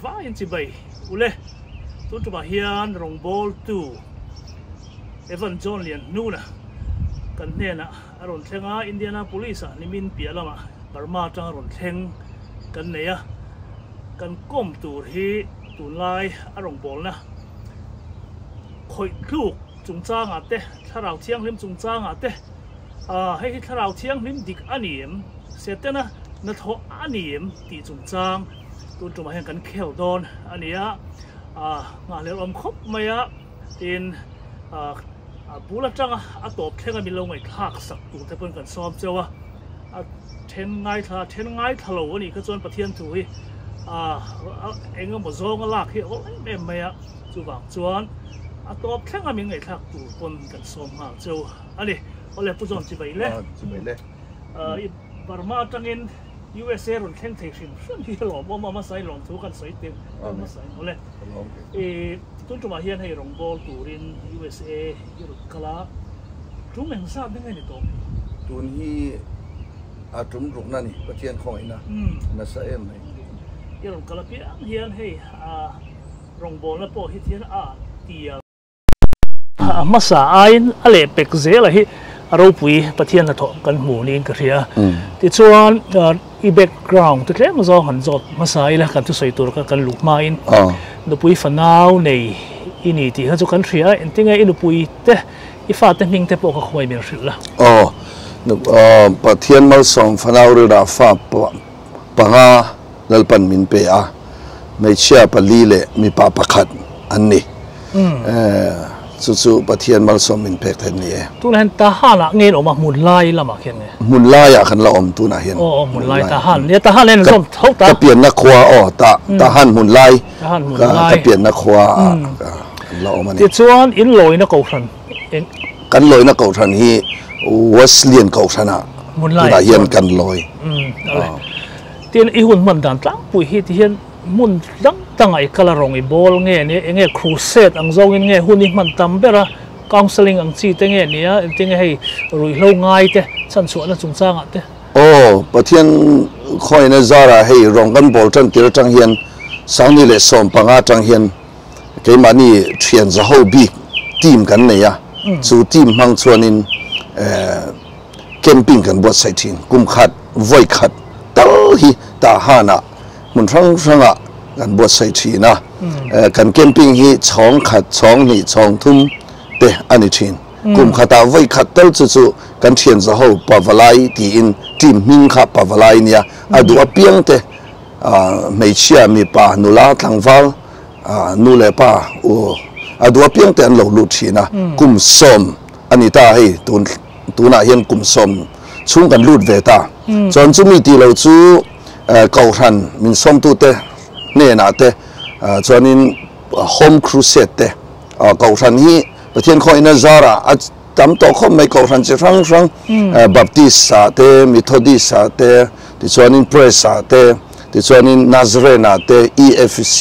Fine chỉ bay ule tôi chụp hiền rong ball tu Evan John Lianhnuna kan nè na aron thenga Indianapolis ni min pia lama Burma tang aron theng kan ne ya kan kom tur hi tu lai arong ball na khoi thluk chung chang ate thlarau thianghlim chung chang ate hei thlarau thianghlim dik aniem setana hnathawh aniem ti chung chang tôi chụp hiện cảnh khều đòn anh ấy ngã leo om khóc mày tin bù la trăng top thêm cái mình lâu ngày khác sắc tụ thế bên cảnh xóm châu thêm ngay thlarau này cái chuyện bát thiên thủy anh em một zong lạc khi em mày chú vàng chuan top thêm cái mình ngày khác tụ bên cảnh xóm hàng châu anh ấy ole phụ zong chỉ vậy lẽ Burma trăng in USA 人聽提前，甚至羅馬使龍土跟水電，乜使好咧？都仲話現係龍波杜林 USA 一路噶啦，中明沙點解你講？杜呢中國那呢個天空呢？那使咩？一路噶啦，邊現係龍波那波天地乜啥ain嚟白啫啦喺。เราปุยประเทศนั้นถอกันหมู่นี้ก็เรียที่ชวนอีแบ็กกราวด์ที่เรียกมาจากหันจดมาใส่แล้วกันทุกส่วนตัวกันลูกไม้เราปุยฝันเอาในอินี่ที่เขาจะกันเรียนที่ไงอินปุยเตะอีฟ้าเตะมิงเตะปอกขวายเมียสิละประเทศมาส่งฝันเอาเรื่องฟ้าปังอาดัลปันมินเปียไม่เชื่อปลีเล่มีป่าประคัดอันนี้จู่ๆประเทศมาส่งมินเพ็กเท่านี้ตัวนั้นทหารเงินออกมาหมุนไล่ละมาเขียนไงหมุนไล่อะขันละอมตัวน่ะเห็นหมุนไล่ทหารเนี่ยทหารเล่นส้มเท่าตาเปลี่ยนนักขวาทหารหมุนไล่ก็เปลี่ยนนักขวาละอมนี่ที่ชวนอินลอยนักเก่าทันกันลอยนักเก่าทันที่วัสเลียนเก่าทันอ่ะหมุนไล่ตัวเย็นกันลอยที่อีหุ่นมันดันตั้งปุยที่เห็นมุนตั้งไอ้กะละรองไอ้บอลเงี้ยเนี่ยเงี้ยครูเซตอังโจงเงี้ยหุ่นนี่มันตั้มเบระกาวสลิงอังจีเตงเงี้ยเนี่ยเตงให้รุ่ยโลง่ายเตะชั้นส่วนนั้นจุงจ้างอ่ะเตะโอ้ประเทศคอยเนี่ยจาระให้รองกันบอลจันติระจังเฮียนสังนี่แหละสมปังอาจังเฮียนเกี่ยมันนี่เทียนจะเข้าบีทีมกันเนี่ยสู่ทีมมังชวนินเกมปิ้งกันบวชใส่ทีมกุมขัดไว้ขัดตั้งฮีตาหานะมันทั้งอ่ะกันบวชใส่ทีนะกันเกมปิ้งฮีช่องขัดช่องนี่ช่องทุ่มเตะอันนี้ทีกุมขัดตาไว้ขัดตั้งจู่ๆกันเทียนจะเข้าปะวลายที่อินทีมมิงขับปะวลายเนี่ยดูว่าเปียงเตะไม่เชื่อมีป่านุลาทางฟ้านูเลป่าโอ้ดูว่าเพียงแต่อันเราลุดทีนะกุมสมอันนี้ตาให้ตัวน่าเห็นกุมสมช่วงกันลุดเวตาจนจุมีตีเราจูเก่าทันมินสมตัวเตเนี่ยนะเตจนนี้โฮมครูเซตเตเก่าทันนี้ประเทศคอยนาซาระจำตัวเขาไม่เก่าทันจะฟังบัพติสเตมิทอดิสเตที่จนนี้เพรสเตที่ส่วนนี้นาซาเรนเต EFC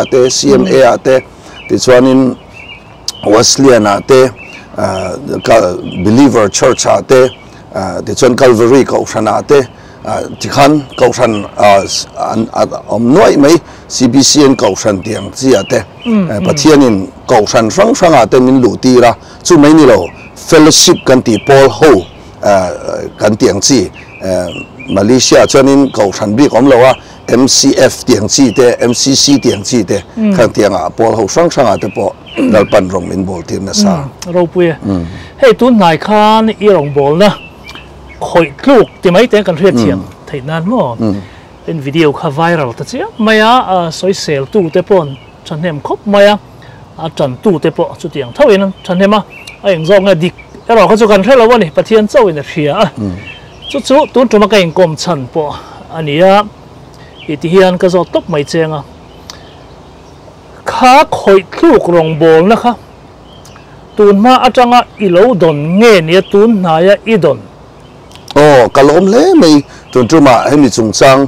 เต CMA เตที่ส่วนนี้วัสเลียนเตBeliever Church เตที่ส่วน Calvary เก่าชันเตที่ขันเก่าชันอมน้อยไหม CBCN เก่าชันเตียงจีเตประเทศนี้เก่าชันฟังเตมินหลุตีละจู่ไม่นี่เรา Fellowship กันที่ Paul Ho กันเตียงจีมาเลเซียจนนี้เก่าชันบีของเราว่า MCF เตียงจีเต MCC เตียงจีเตข้างเตียงพอเขาฟังเตปอดัลปันรองมินบอลทีนะซาเราปุยให้ตุนนายคานอีรองบอลนะคอยลูกที่ไม่แต่งกันเรียนเทียงไทยนานมั้งเป็นวิดีโอข่าวไวรัลแต่เจ้าไม่สวยเซลตู้เตปอนฉันเห็นครบไม่จันตู้เตปอจุดเตียงเท่าเองนั้นฉันเห็นไอ้ยังจงดิกเราเขาจะกันเท่าเราวะนี่ประเทศเจ้าอินเดียจู่ๆตุนจะมาเก่งกลมชันปออันนี้อีที่เฮียนก็จะตบไม่เจงข้าคอยลูกรองบอลนะคะตุนมาอาจารย์อีโลดอนเงี้ยเนี่ยตุนนายอีดอนโอ้กะลมเล่ไม่ตุนจะมาให้มีจงจัง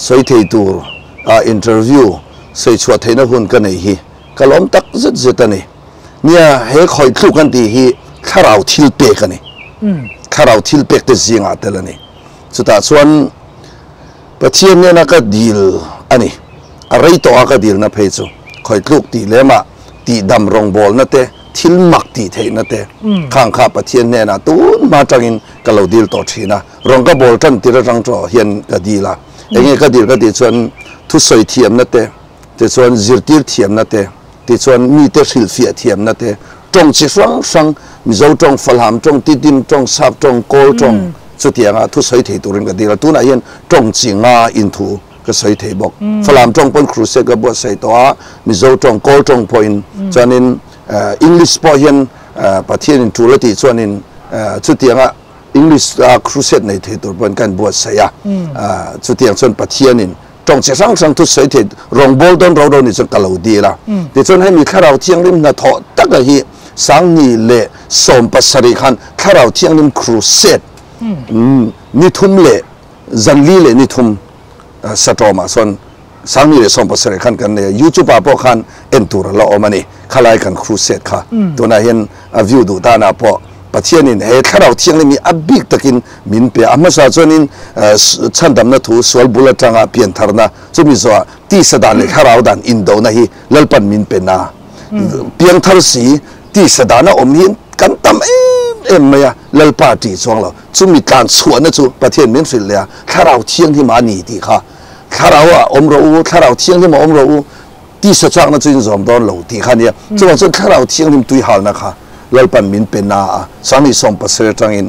ใส่เทตัวอินเทอร์วิวใส่ชวดเทนะหุ่นกันไอ้ฮีกะลมตักจิตนี่เนี่ยให้คอยลูกกันดีฮีข้าเราทิลเปกันนี่ข้าเราทิลเป็กแต่เสียงอาเตลนี่สุดท้ายส่วนประเทศเนี่ยนะก็ดีลอันนี้ อะไรตัวก็ดีนะเพจคอยลูกตีเลมาตีดำรองบอลนั่นเตะทิลมักตีเทนั่นเตะข้างข้าประเทศเนี่ยนะตูนมาจังอินก็เราดีลต่อทีนะรองก็บอลจันตีระรังจ่อเฮียนก็ดีละเองก็ดีส่วนทุสอยเทียมนั่นเตะแต่ส่วนจิรติเทียมนั่นเตะแต่ส่วนมีเตสิลเฟียเทียมนั่นเตะจงจิสังมีเจ้าจงฝรั่งจงติดิมจงซับจงโกลจงสุดที่อ่ะทุสอยเทียตัวเองก็ดีละตัวนั้นเฮียนจงจิงาอินทูก็ใส่เทบอกฝรั่งจงเป็นครูเซก็บวชใส่ตัวมีเจ้าจงโกลจงพอยน์จนนั้นอังกฤษพอเห็นประเทศอินทูละที่ส่วนนั้นสุดที่อ่ะอังกฤษครูเซในเทตัวเป็นการบวชใส่สุดที่ส่วนประเทศนั้นจงเสียสังทุใส่เทรองบอลต้นเรานี่จะกล่าวดีละที่ส่วนให้มีข้าเราเที่ยงริมนาทอตั้งแต่ที่สังนี่เละสมปัสริขันข้าเราเที่ยงริมครูเซนิทุมเละจันลีเละนิทุมสตอมาส่วนสังนี่เละสมปัสริขันกันเนี่ยยูทูบพอขันเอ็นตัวเราเอามานี่ขลายกันครูเซค่ะตัวนั้นเห็นวิวดูตาหน้าพอประเทศนี้ข้าเราเที่ยงริมมีอับบิกตะกินมินเปียอามาซาส่วนนี้ฉันดำนัทูสวลบุลจังอาเปลี่ยนทาร์นะจะมีส่วนที่สดานเลยข้าเราดันอินโดนะฮีลลปันมินเป็นนาเปลี่ยนทาร์สีที่สดานะอมหินกันตำเอ็มไม่อะลลปาตีจวงเราจะมีการสวนนะจูประเทศมินฟิลเลยข้าเราเที่ยงที่มาหนีดีค่ะข้าเราอะอมเราข้าเราเที่ยงที่มาอมเราที่สจังนะจูนสมดอนเราที่ข้าเนี่ยจะว่าจนข้าเราเที่ยงที่ตุยหาลนะคะลลปันมินเป็นนาสังนิสมปัสเรจังอิน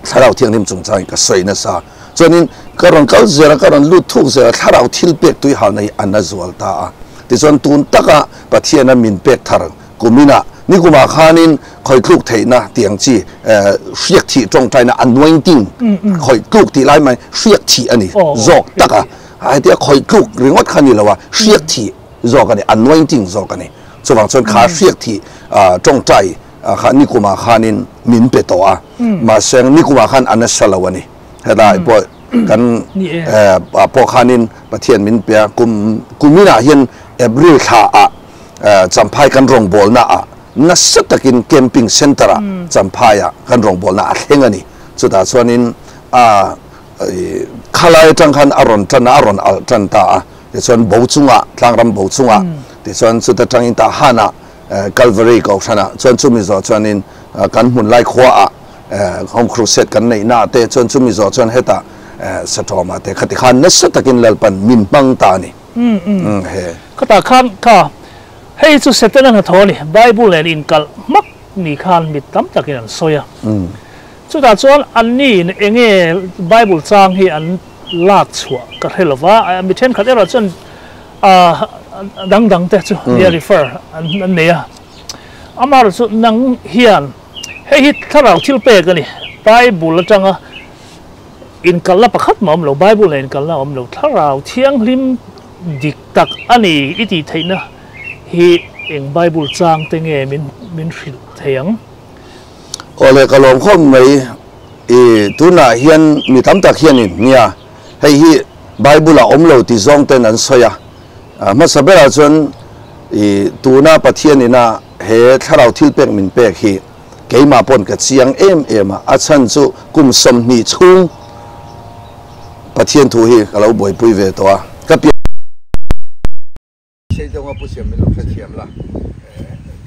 ข้าเราเที่ยงที่จงใจก็สวยนะซาจนนี้ก็รอนเขาเจอก็รอนลุทุกเจอข้าเราทิลเป็กตุยหาลในอันนั้นจวลตาที่ส่วนตูนตะกะประเทศนั้นมินเป็กทาร์กุมินะนี่กูมาข้านินคอยลูกเทนะเตียงจีเสียกที่จงใจนะอันวันติ้งคอยลูกที่ไล่มาเสียกที่อันนี้จอกตะกะไอ้เดียคอยลูกเรื่องวัดขันนี่ละว่าเสียกที่จอกกันนี่อันวันติ้งจอกกันนี่ส่วนส่วนขาเสียกที่จงใจข้านี่กูมาข้านินมินเป็ดตัวมาเสียงนี่กูมาข้านอันนั้นสละวันนี้เห็นได้พอกันพอข้านินประเทศมินเปียกุมินะเห็นเอบริลท่าจำพายกันรองบอลน่ะนัสตะกินแคมปิ้งเซ็นเตอร์จำพายกันรองบอลน่ะเฮงอันนี้สุดท้ายส่วนนี้ขลายจังคันอารอนจันอารอนจันตาแต่ส่วนบูจุงทางรำบูจุงแต่ส่วนสุดท้ายจังอินตาฮานะกัลวารีก็ชนะส่วนชุมิโซส่วนนี้กันหุ่นไล่ขวาของครูเซตกันในหน้าแต่ส่วนชุมิโซส่วนเฮตาสตอมาแต่ขัดขันนัสตะกินลลปันมินบังตานี่เฮ้ก็ตาขันค่ะให้สุดเสร็จแล้วนะท่อนี่ไบเบิลเองกัลมักนี่ขันมิดตั้มตะกินสอยสุดท้ายส่วนอันนี้เองไบเบิลจางให้อันลากชัวก็เห็นว่ามิเช่นขัดเราส่วนดังแต่จู่เรียริเฟอร์อันนี้อามาส่วนนังเฮียนให้ฮิตถ้าเราทิลเปกันนี่ไบเบิลจังอินกัลละประคัดมั่มเราไบเบิลอินกัลละมั่มเราถ้าเราเที่ยงริมดิกตักอันนี้อิติไทยนะฮีเองไบเบิลจางเตงมินฟิลเทียงโอเลกลองข้อไม่ตัวน่ะเฮียนมีทำตะเฮียนนี่เนี่ยให้ฮีไบเบิลอมเราที่จงเตนันสอยมาสับเบลจนตัวน่ะประเทศนี่นะเฮถ้าเราทิลเป็กมินเป็กฮีเกี่ยมาปนกับเสียงอาชันจูกุมสมนีชุ่งประเทศทูฮีเราบ่อยปุยเวตัวก็เปลี่ยนใช่ตัวว่าผู้เสียไม่รู้เทียมละ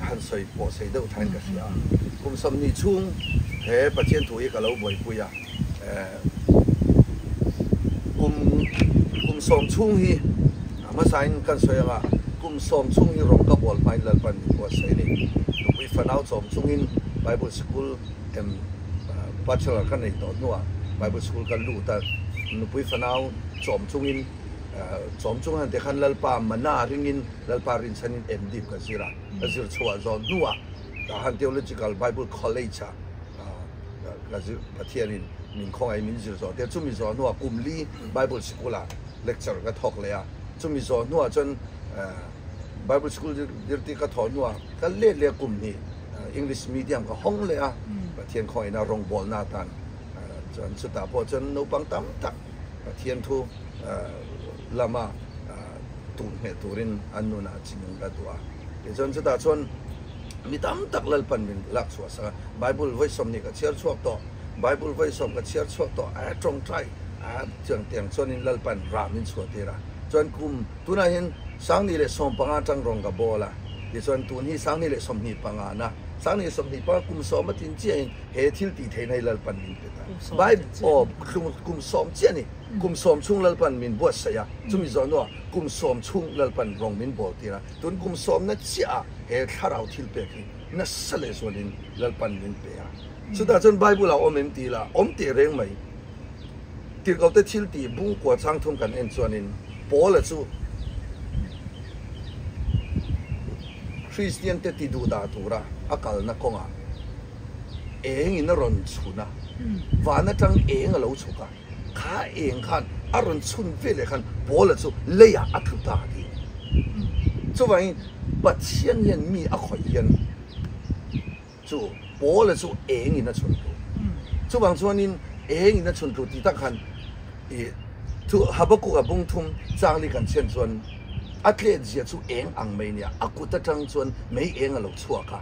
หันใส่ปอใส่เดาทันกับเสียกุมสมนีชุ่งเฮประเทศทูฮีก็เราบ่อยปุยกุมสมชุ่งฮีมาใส่กันสวยอ่ะกุมสมชุ่งฮีรองกับบอลไปแล้วปันปอใส่นี่ดูไปฟันเอาสมชุ่งอินBible School ปัจจุบันกันในตอนนู้น Bible School กันรู้แต่นุ้ยฟันเอาสมชุ่งอินสมชุ่งหันแต่ขันลลปามันน่าริงินลลปารินสันินดิบกันสิระกันสิชัวร์จอนนู้นแต่หัน Theological Bible College กันสิประเทศนี้มินคงไอ้มินสิจอนแต่จุ่มมิจอนนู้นกลุ่มลี Bible School ละ lecture ก็ทอกเลยจุ่มมิจอนนู้นจนBible School เดี๋ยวที่ก็ถอนนู้นก็เล่นกลุ่มนี้English medium ก็ห้องเลยประเทศคอยน่ารองบอลน่าตันจนสุดท้ายพอจนนุบังตั้มตักประเทศทูลามาตูนเหตุรินอันนู้นจริงกันตัวจนสุดท้ายจนมีตั้มตักเล่นปันเป็นหลักส่วนสัก Bible ไว้สมนี่ก็เชื่อชั่วต่อ Bible ไว้สมก็เชื่อชั่วต่อจงใจเจียงเตียงส่วนนี้เล่นปันรามินส่วนที่ละ chuan kum tuna hin sang ni le som panga tang rong ka bola ti chuan tun hi sang ni le som ni panga na sang ni som ni panga kum som matin chian he thil ti thein hai lal pan min pe ta bai o kum som chian ni kum som chung lal pan min bo sa ya chumi zo no kum som chung lal pan rong min bol ti ra tun kum som na chia he thlarau thil pe ki na sale sonin lal pan min pe ya chuta chon bible a om em ti la om ti reng mai tir kau te thil ti bung kwa chang thum kan en chuanin pol a chu Christian te ti du da tura akal na konga eng in ron chuna wana tang eng a lo chuka kha eng khan a ron chun vele khan pol a chu leya a thu ta ti chu wai pathian yen mi a khoi yen chu pol a chu eng in a chun tu chu wang chuanin eng in a chun tu ti ta khan thu habakuk a bung thum chang li kan chen chuan atlet zia chu eng ang mai nia akuta tang chuan mei eng a lo chua ka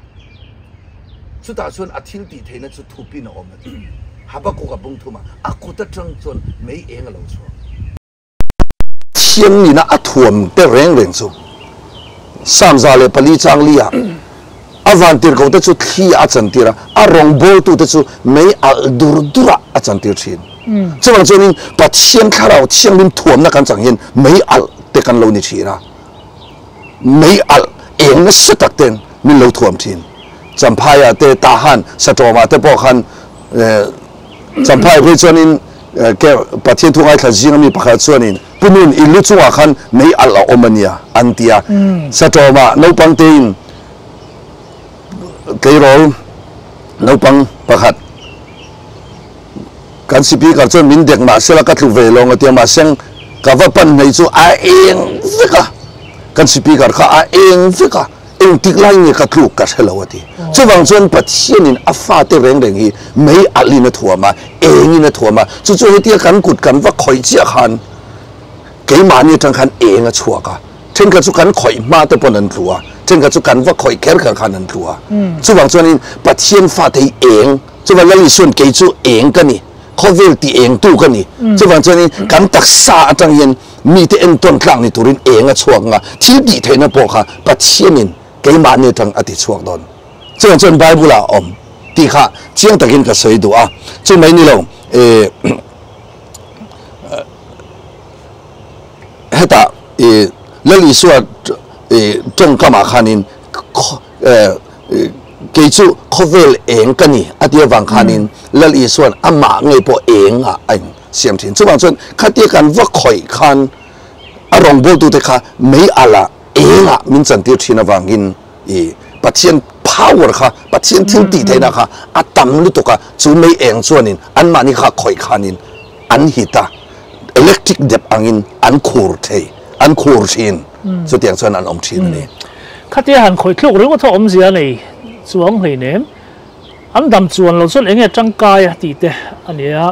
chu ta chuan athil ti theina chu thupi na om ati habakuk a bung thuma akuta tang chuan mei eng a lo chua chiang ni na athuam te reng reng chu samza le pali chang lia avantir ko te chu thi a chan tira a rong bol tu te chu mei al dur dura a chan tir thin chuan chuanin pathian tharau chiang lim thuam na kan chang hin mei al te kan lo ni thira mei al eng na satak ten min lo thuam thin champhaya te ta han satoma te po khan champhai ri chuanin ke pathian thu ngai thla jing mi pakha chuanin punun ilu chunga khan mei al a omania antia satoma no pangtein keirol no pang pakhat kan sipi kar chuan min dek ma sela ka thlu ve long atia ma seng ka va pan nei chu a eng veka kan speaker kha a eng veka eng tik lai ni ka thlu ka helo ati chuwang chuan pathian in afa te reng reng hi mei alina thuama eng in thuama chu chu hetia kan kut kan va khoi chia khan ke mani tang khan eng a chua ka then ka chu kan khoi ma te pon an thua then ka chu kan va khoi ker ka khan an thua chuwang chuan in pathian fa te eng chuwang lali sun ke chu eng ka ni Khawih ti eng tu ka ni chuwang chuan in kan taksa atang yen mi te en ton tlang ni turin eng a chuak nga thil ti theina po kha pathian in ke mani tang ati chuak don chuwang chuan bible a om ti kha chiang takin ka soi du a chu mai ni lo heta lali suat tong kama khanin ke chu Khawih eng ka ni atia wang khanin lali suan ama ngai po eng a anh siam thin chuwang chuan khatia kan va khoi khan arong bol tu te kha mei ala eng a min chan tir thina wangin pathian power kha pathian thil ti theina kha atam lu to ka chu mei eng chuanin an mani kha khoi khanin an hita electric dep angin an khur thei an khur thin chu tiang chuan an om thin ni khatia han khoi thluk ring tho om zia nei chuang hei nem an dam chuan lo chuan enge tangkai ti te ania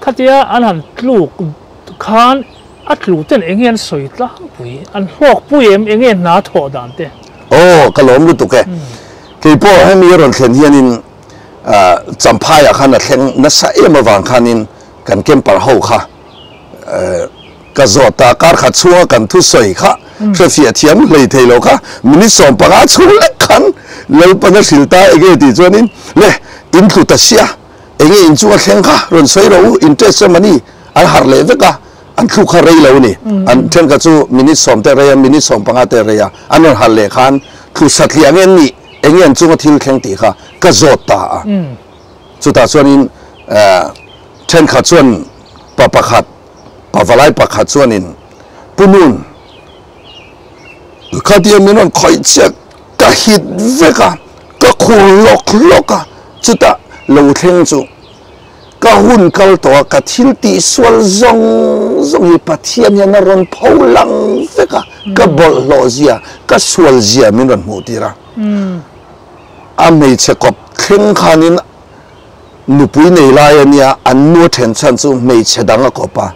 khatia an han thluk khan a tlu ten engen soitla pui an hok pui engen hnathawh dan te kalom lu tu ke ke po ha mi ron thlen hianin champhaya khan a thleng na sa ema wang khanin kan kem par ho kha ka zota kar kha chua kan thu soi kha trafia thiam lei thei lo kha mini som panga chu le khan lo pana silta ege ti chuanin le in thu ta sia enge in chu a thleng kha ron soi ro interest mani an har le veka an thu kha rei lo ni an then ka chu mini som te reya mini som panga te reya an har le khan thu satliang en ni enge an chu thil thleng ti kha ka zota a chu ta chuanin then kha chuan pakhat pavalai pakhat chuanin punun khatia minon khoi chek ka hit veka ka khul lok chuta lo thleng chu ka hun kal to ka thil ti swal zong hi pathian ya na ron phaulang veka ka bol lo zia ka swal zia minon mu tira a mei chekop thleng khanin nupui nei lai ania an nu then chan chu mei chedanga kopa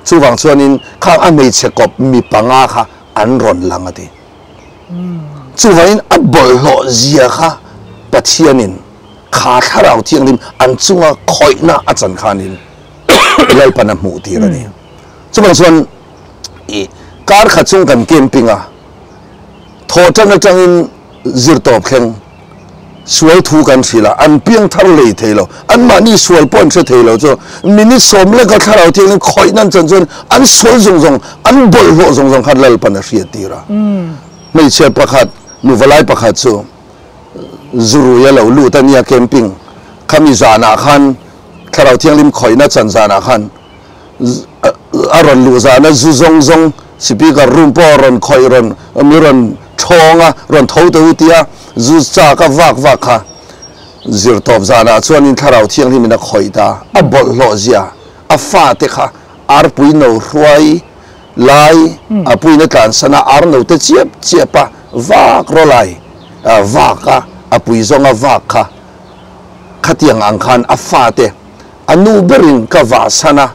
chuwang chuanin khang a mei chekop mi panga kha an ron lang ati chuwain a bol lo zia kha pathianin kha thlaro thianghlim an chunga khoina a chan khanin lai pana mu tirani chuwang chuan การขัดchungกันเกมปิงอ่ะทอจังจังอินจิรตอบแข่งสวยทูกันสิละอันเพียงทะเลเทโลอันมานี่สวยป้อนเสเทโลจ้ะมินิสมเล็กก็ถ้าเราเที่ยงคอยนั่นจนอันสวยจงอันบอลโลจงขัดเล่ปันเสียตีระไม่เชื่อประคัดนูวลายประคัดจูจูรุยเราลู่ตันยาเกมปิงขมิจานาขันถ้าเราเที่ยงริมคอยนั่นจันจานาขันอารมณ์ลู่จานะจูจงสิปีกับรุ่มปอรอนคอยรอนมีรอนชงอ่ะรอนท้าวตัวเตียจูจากวักค่ะจิรตอบจานะส่วนนี้ถ้าเราเที่ยงที่มันคอยตาอับบอลโลเซียอัฟฟาเตค่ะอาร์ปุยโนรวยไล่อัปุยนักการสนาอาร์โนเตเจียบปะวักโรไลวักค่ะอัปุยจงวักค่ะขัดยังอังคารอัฟฟาเตอนุบริงกับวาสนา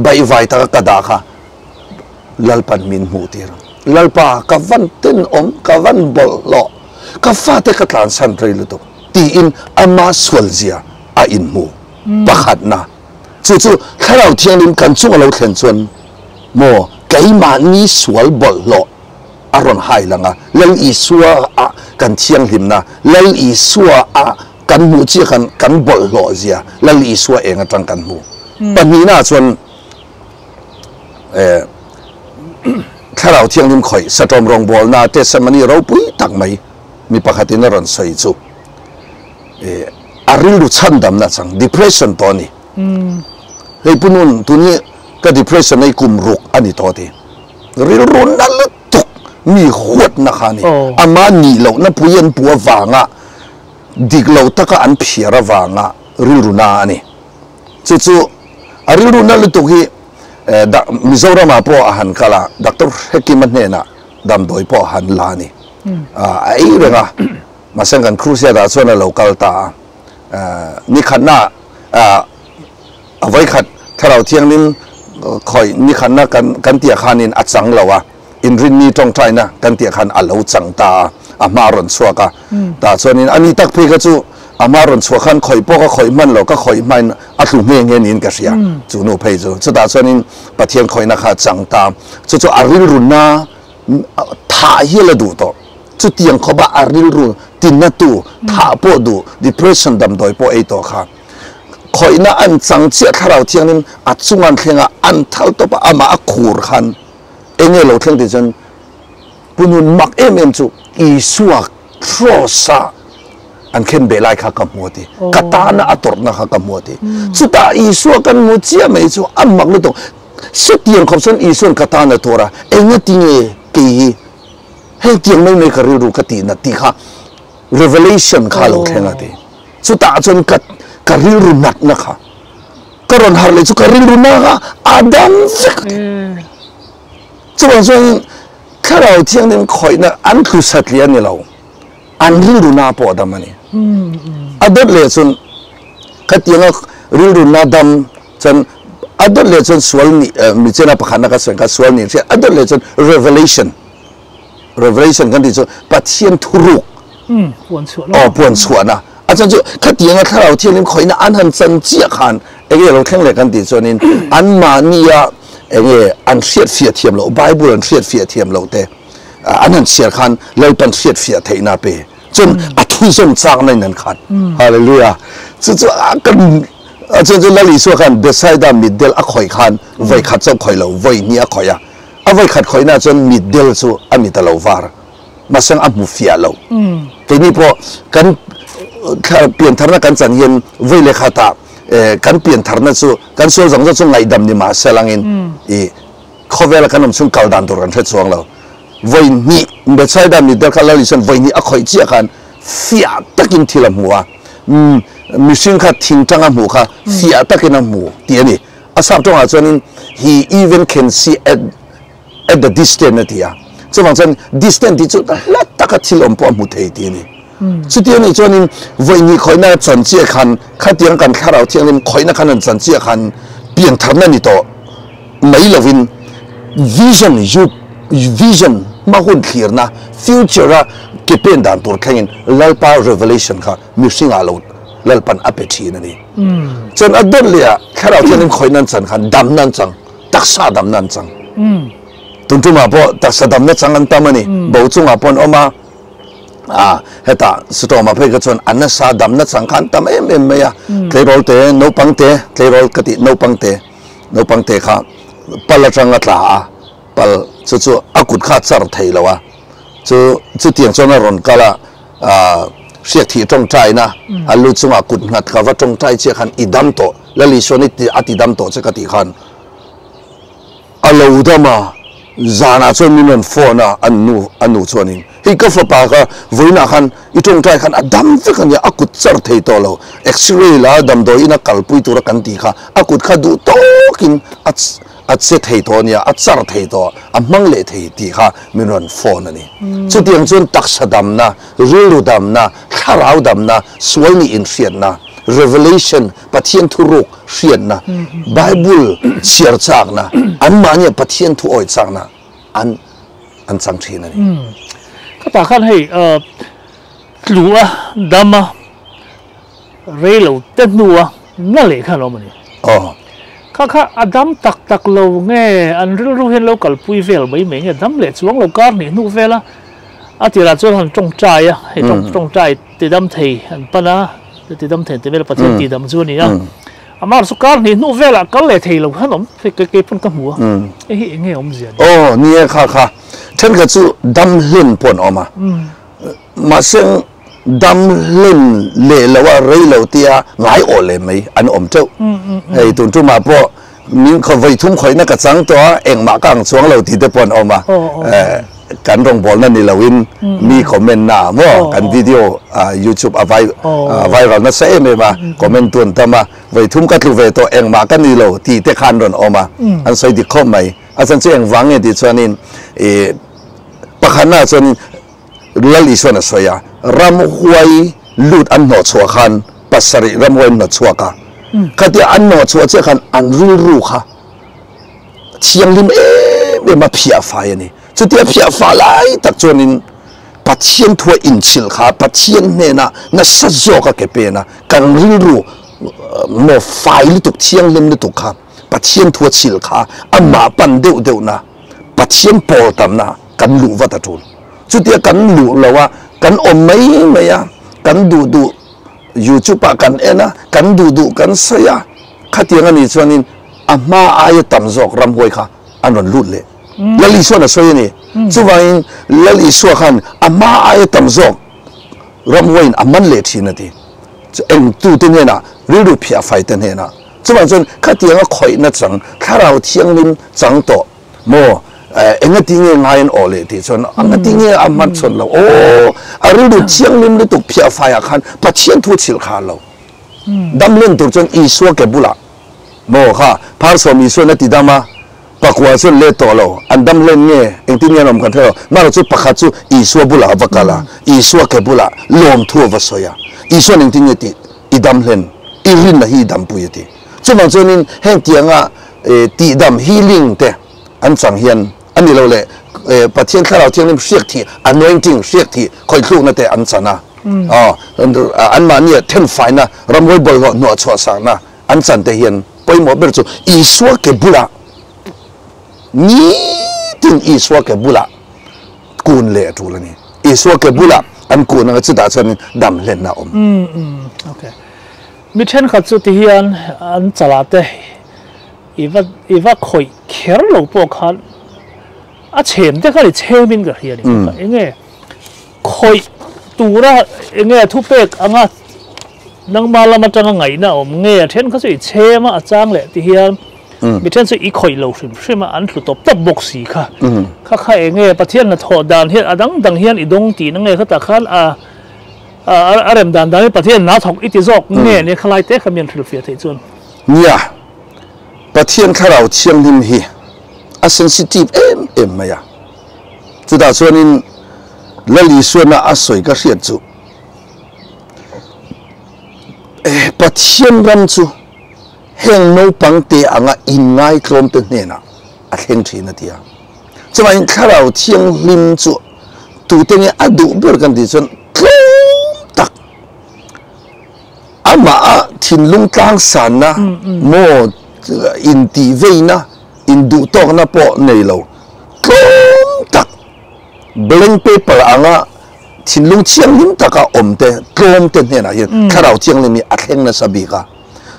ใบไวตะกระดาค่ะลัลปันมินหูตีร์ลัลปะกับวันเต้นกับวันบอลโลกับฟาเตกัตลานสันเรลุตุตีอินอามาสวลเซียอาอินมูปะขัดนะจู่ๆถ้าเราเที่ยงริมกันช่วงเราเขียนชวนโมไก่มานี่สวลบอลโลอารอนไฮลังอ่ะเล่นอีสัวอ่ะกันเที่ยงริมนะเล่นอีสัวอ่ะกันมูเจียกันบอลโลเซียเล่นอีสัวเองจังกันมูปันนี้น่าชวนถ้าเราเที่ยงริมคอยสะตอมรองบอลน่าเตสมันนี่เราปุ้ยตักไหมมีปกติน่ารันใส่จูอาริลุชันดำนะจัง depression ตอนนี้เฮ้ยปุ่นตัวนี้ก็ depression ในกลุ่มรุกอันนี้ตัวที่ริลรุนนั่นละตุกมีขวดนะคะนี่อามานี่เรานั่นผู้ยันปัววางอ่ะดิกเราตะก็อันเพียระวางอ่ะริลรุนานี่จู่ๆอาริลรุนนั่นละตุกที่มิโซรามาปัวอาหารกะละด็อกเตอร์เฮกิมันเนี่ยนะดำโดยปัวอาหารลานี่ไอ้เรื่องอ่ะมาเส้นกันครูเสียดาส่วนเราโลกาลตานี่ขันหน้าเอาไว้ขัดถ้าเราเที่ยงนี้คอยนี่ขันหน้ากันเตียขันินอัดสังเราอ่ะอินรินนี่ตรงใจนะกันเตียขันอัลเราจังตาอามารอนชัวกะตาส่วนนี้อันนี้ตักพี่ก็จู่อามารอนชัวขันคอยพวกก็คอยมันเราก็คอยมันอัดลุเมียเงี้ยนินก็เสียจู่โนเพย์จู่ตาส่วนนี้ปะเทียนคอยนักขัดจังตาจู่อาริลรุนนาท่าเฮลดูต่อจุดยังเขาบอกอาริลรุนตินนัตูท่าปอดู depression ดำโดยปอไอตัวค่ะคอยน่าอันจังเสียถ้าเราเที่ยงนี้อัดสุงอันเที่ยงอันทัลตัวปะอามาขูรขันเองเราเที่ยงที่จนปุ่นมักจูอีสัวทรอสาอันเข้มเบลัยข้ากำมัวดีกัตานะอัตรนะข้ากำมัวดีสุดท้ายอีสัวกันมุจีไม่จูอันมักลุตงสุดยังขบสันอีสัวกัตานะตัวระเองติงกี่เฮ้ยยังไม่เคยรู้กตินัดที่ข้า revelation ข้าเราแค่นั้นดีสุดท้ายจนกัดรู้นัดนะคะก็รอนหาเลยสุดกัดรู้นะคะอาดัมฟิกส่วนถ้าเราเที่ยงนี้คอยนะอันคือสัตว์เลี้ยงนี่เราอันรู้นาปอดมันนี่อันนั้นเลยจนกัดยังรู้นาดำจนอันนั้นเลยจนส่วนนี้มิจฉาประคันนักสังกัดส่วนนี้ใช่อันนั้นเลยจน revelation กันที่จะปัจเจียนทุรุกปวนสวนปวนสวนนะอาจารย์จะขัดยังถ้าเราเที่ยงนี้คอยนะอันหันจันเจียขันเองเราแข่งเลยกันที่ส่วนนี้อันมานี่เองอันเสียดเสียเทียมเราไบเบิลอันเสียดเสียเทียมเราแต่อันนั้นเสียขันเลยเป็นเสียดเสียเทน่าเปจนอัทุยจนจ้างในนั้นขันฮาเลลูยาจะกันอาจารย์จะเล่าลิสวกันเบสไซด์ดามิดเดลอคอยขันไว้ขัดเจ้าคอยเราไว้นี่อคอยเอาไว้ขัดคอยน่าจนมิดเดิลสู้อามิตาลาวาร์มาสังอับมุฟิอาเราทีนี้พอกันเปลี่ยนทางกันจันเย็นไว้เลยขัดกันเปลี่ยนทางนั้นสู้กันส่วนสองส่วนไงดำนี่มาเสลังอินเขาเวลากันนำส่งกาลดันตัวกันเทศสวงเราไว้นี่เบสไซด์ดามิดเดลกันเล่าลิสันไว้นี่อคอยเจียกันฟิอาตะกินทีละหัวมิสิงขัดทิ้งจังหัวค่ะฟิอาตะกินหัวทีนี้อาศัพท์ตรงนั้นจน he even can see at the distance นะที่จะฟังจน distance ที่จุดละตะกัดที่ลมปอมหุเทตีนี่สุดที่นี่จนวันนี้คอยน่าจันเจียขันขัดยังกันข้าเราเที่ยงนี้คอยน่าขันจันเจียขันเปลี่ยนทางนั้นนี่ต่อไม่ละวิน vision มาหุ่นเขียนนะ future อะเก็บเป็นด่านตัวแข่งเล่าป่า revelation ค่ะมิสิงอาลูดเล่าปันอเปชีนั่นนี่จนอดเดลเลยอะข้าเราเที่ยงนี้คอยนั่นจันขันดำนั่นจังตักษาดำนั่นจัง ตุนจุมาพอตักสะดำเนี่ยจังกันตามันนี่บ่จุงอาปนออกมาเฮตาสตอมาเพื่อก็ชวนอันนั้นสะดำเนี่ยจังกันตามเอ็มไหมอ่ะเคยรอลเตะโนปังเตะเคยรอลกติโนปังเตะค่ะปลจังกัตลาปลจู่อากุดขาดสารไทยแล้ววะจู่เตียงจนรอนกะละเสียที่ตรงใจนะอันรู้จังอากุดงัดเขาว่าตรงใจเชี่ยขันอีดำโตแล้วลิชวนิติอติดำโตจะกติขันอัลลอฮฺดามาจานาชวนมีเงินฟอนะอันนูชวนินฮิกฟปากะวินาขันอีตรงใจขันอดำฟิกันยาอากุดสารไทยโตแล้วเอ็กซเรย์ละดำโดยนักกัลปุยตัวรักันตีค่ะอากุดขาดูโตกินอัดเสไทยตัวเนี่ยอัดสารไทยตัวอันมังเลไทยตีค่ะมีเงินฟอนะนี่จุดยังจนตักสะดำนะรูดำนะข้าราวดำนะสวยนี่อินเสียนนะRevelation ปะเทียนทุรุกเขียนนะ Bible เชียร์จากนะอันมาเนี่ยปะเทียนทุอ้อยจากนะอันสังเกตนะนี่ก็ตาขั้นให้หลัวดำมาเรียลเต้นนัวนั่นเลยขั้นเรามันนี่อ๋อข้าอดัมตักเราเงี้ยอันรู้เห็นเรากัลปุยเฟลไม่เหมือนดำเล็ดช่วงเราการนี่นู่เฟล่ะอาทิตย์ละจนหันจงใจอ่ะให้จงใจติดดำเทอันปนะติดดำเทติดเวลาประเทศติดดำส่วนนี้นะอามาสุการนี่นู่เวลาก็เลยเทเราขนมเก็บปนกับหัวเฮ้ยเงี้ยอมเสียโอ้เนี่ยค่ะฉันก็จะดำเล่นปนออกมาซึ่งดำเล่นเล่แล้วว่าเรื่อยเราเตียหลายโอเลยไหมอันอมเจ้าไอ้ตุนจุมาพอมีเขาไว้ทุ่มข่อยนักสังตัวเองมากลางสวงเราที่ได้ปนออกมาการรองบอลนั่นนี่เราวินมีคอมเมนต์หน้าว่ากันวิดีโอYouTube เอาไว้เรานั่นเสียไม่มาคอมเมนต์ตัวนั้นมาไว้ทุ่มกัดลูเวตัวเองมากันนี่เราที่เตะขันรอนออกมาอันใส่ดิคอมไหมอันฉันเสียงวังเงี้ยที่ส่วนนี้ปะขันน่าส่วนละลิส่วนสวยรำหวยลุดอันหนอชัวขันปัสสริรำหวยหนอชัวกันคดีอันหนอชัวเจ้าขันอันรู้ค่ะเชียงลิมไม่มาเพียไฟนี่จุดที่เพียฟ้าไหลตักจวนนินปัจเจียนทัวอินชิลขาปัจเจียนเนี่ยนะน่าสัจจก็เก็บเป็นนะการรู้โมไฟลิตุกเชียงเล่มลิตุกขาปัจเจียนทัวชิลขาอันมาปันเดียวนะปัจเจียนโปรตามนะกันรู้ว่าตัดทุนจุดที่กันรู้แล้วว่ากันอมไม่อะกันดูยูทูบกันนะกันดูกันเสียขัดยังนี่จวนนินอามาอายตั้มจอกรำหวยค่ะอันนั้นรู้เลยแล้วลิส่วนสวยนี่จู่ว่าแล้วลิส่วนขันอามาไอ้ตั้มจอกรำไว้อามันเละทีนั่นทีเอ็งตู้ตัวเนี่ยนะรู้เพียไฟตัวเนี่ยนะจู่ว่าจนข้าเตียงก็คอยนั่งจังถ้าเราเที่ยงนิมจังโตโมเอ็งก็ทิ้งเงยอ่อนเลยทีจนอังก็ทิ้งอามันชนเราโอ้รู้เที่ยงนิมรู้ตุกเพียไฟอ่ะขันปัจเจียนทุชิลขาเราดำเล่นตัวจนอีสัวเก็บบุละโมค่ะพาร์สอมีส่วนนั่นติดมาปักว่าส่วนเล่ตัวเราอันดำเล่นเนี่ยเองที่เนี่ยเราเหมือนกันเถอะมาเราจุดปักขาจุอีสัวบุลาวักกาลาอีสัวเก็บบุลาลมทั่ววัสยาอีส่วนเองที่เนี่ยติอีดำเล่นอีรินนะฮีดำปุยติจุดบางส่วนนี้แห่งเตียงอ่ะตีดำฮีลิงเตะอันสังเฮียนอันนี้เราเลยประเทศข้าเราเที่ยงนี้เสียกที่อันน้อยจริงเสียกที่คอยลูกนั่นแต่อันสันนะอันมาเนี่ยเทนไฟนะรำไว้บอลหนวดชัวสังนะอันสันแต่เฮียนไปหมดเป็นจุอีสัวเก็บบุลานี่ถึงอีสวะเก็บบุละกูนเละทุลนี่อีสวะเก็บบุละอันกูนก็จะด่าฉันดำเล่นนะโอเคมิเช่นขัดสุดที่อันจลาเตอีว่าคอยเขียนหลงปกขันอาเฉมแต่ก็เลยเชมินกับเฮียนี่เองคอยตัวละเองทุบเป็กอ่ะนังมาละมาจังไงนะเงี้ยเช่นเขาจะเชมาจ้างแหละที่เฮียมิเช่นสิ่งอีคอยเราใช่ไหมอันสุดตบตับบกสีค่ะข้าเองเงี้ยประเทศน่ะถอดดานเฮียดังเฮียนอีดงตีนั่งเงี้ยเขาแต่ขันอะไรมดันประเทศน้าถกอิติจอกเงี้ยเนี่ยขลายเตะขมิ้นทริลเฟียที่จวนเนี่ยประเทศข้าเราเชียงดิมฮีอันเซนซิทีฟเอ็มไหมอะจุดส่วนนี้ละลิส่วนน่ะอันสวยก็เสียจุประเทศรำจุแห่งโนปังเตะอ่ะอินง่ายกลมตัวเนี่ยนะอันเห็นทีนั่นเดียวจะมาข้าเราเที่ยงลิมจุตัวเนี้ยอดูเบิร์กันดิฉันกลมตักอามาทินลุงกลางสันนะโมอินตีเวนะอินดูตอกนะปอในเรา tak blank paper anga thinlung thianghlim taka omte tlom te hena hi thlaro thianghlim mi atheng na sabika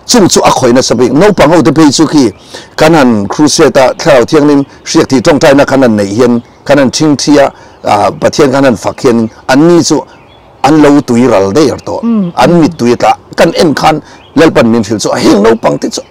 chung chu a khoina sabik no pango te pe chu ki kanan crusade thlaro thianghlim hriat thi tong tai na kanan nei hian kanan thing thia pathian kanan fakhian anni chu an lo tuiral de to an mi tuita kan en khan lalpan min thil chu heng no pang te chu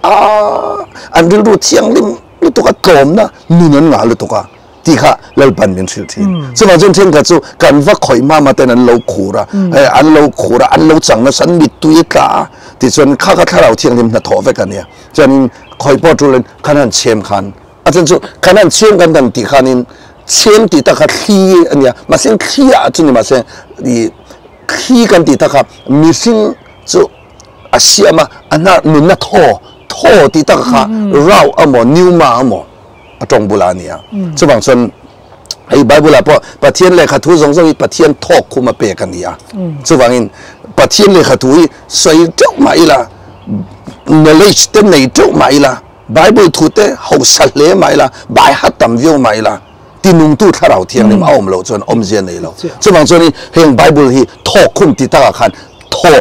an ril ru thianghlim lu to ka kawmna nunan nga lu to ka ti kha lalpan min thil thi chuma jon theng ka chu kan va khoi ma ten an lo khura an lo chang na san mi tuita ti chon kha thlaro thianghlim hnathawh ve kan ya chanin khoi po tulen kanan chem khan achen chu kanan chem kan dan ti khanin chem ti ta kha thi ania ma sen thia chu ni ma se di khi kan ti ta kha missing chu asiama ana nunna tho ti ta kha rau amo newma amo atong bulania chubang chon ai bible apo pathian le kha thu zong zong pathian thok khuma pe kan ya chubangin pathian le kha thu soi tok mai la knowledge te nei tok mai la bible thu te ho sal le mai la bai hatam view mai la tinung tu thlaro thianghlim aom lo chon om jen nei lo chubang choni heng bible hi thok khum ti ta khan tho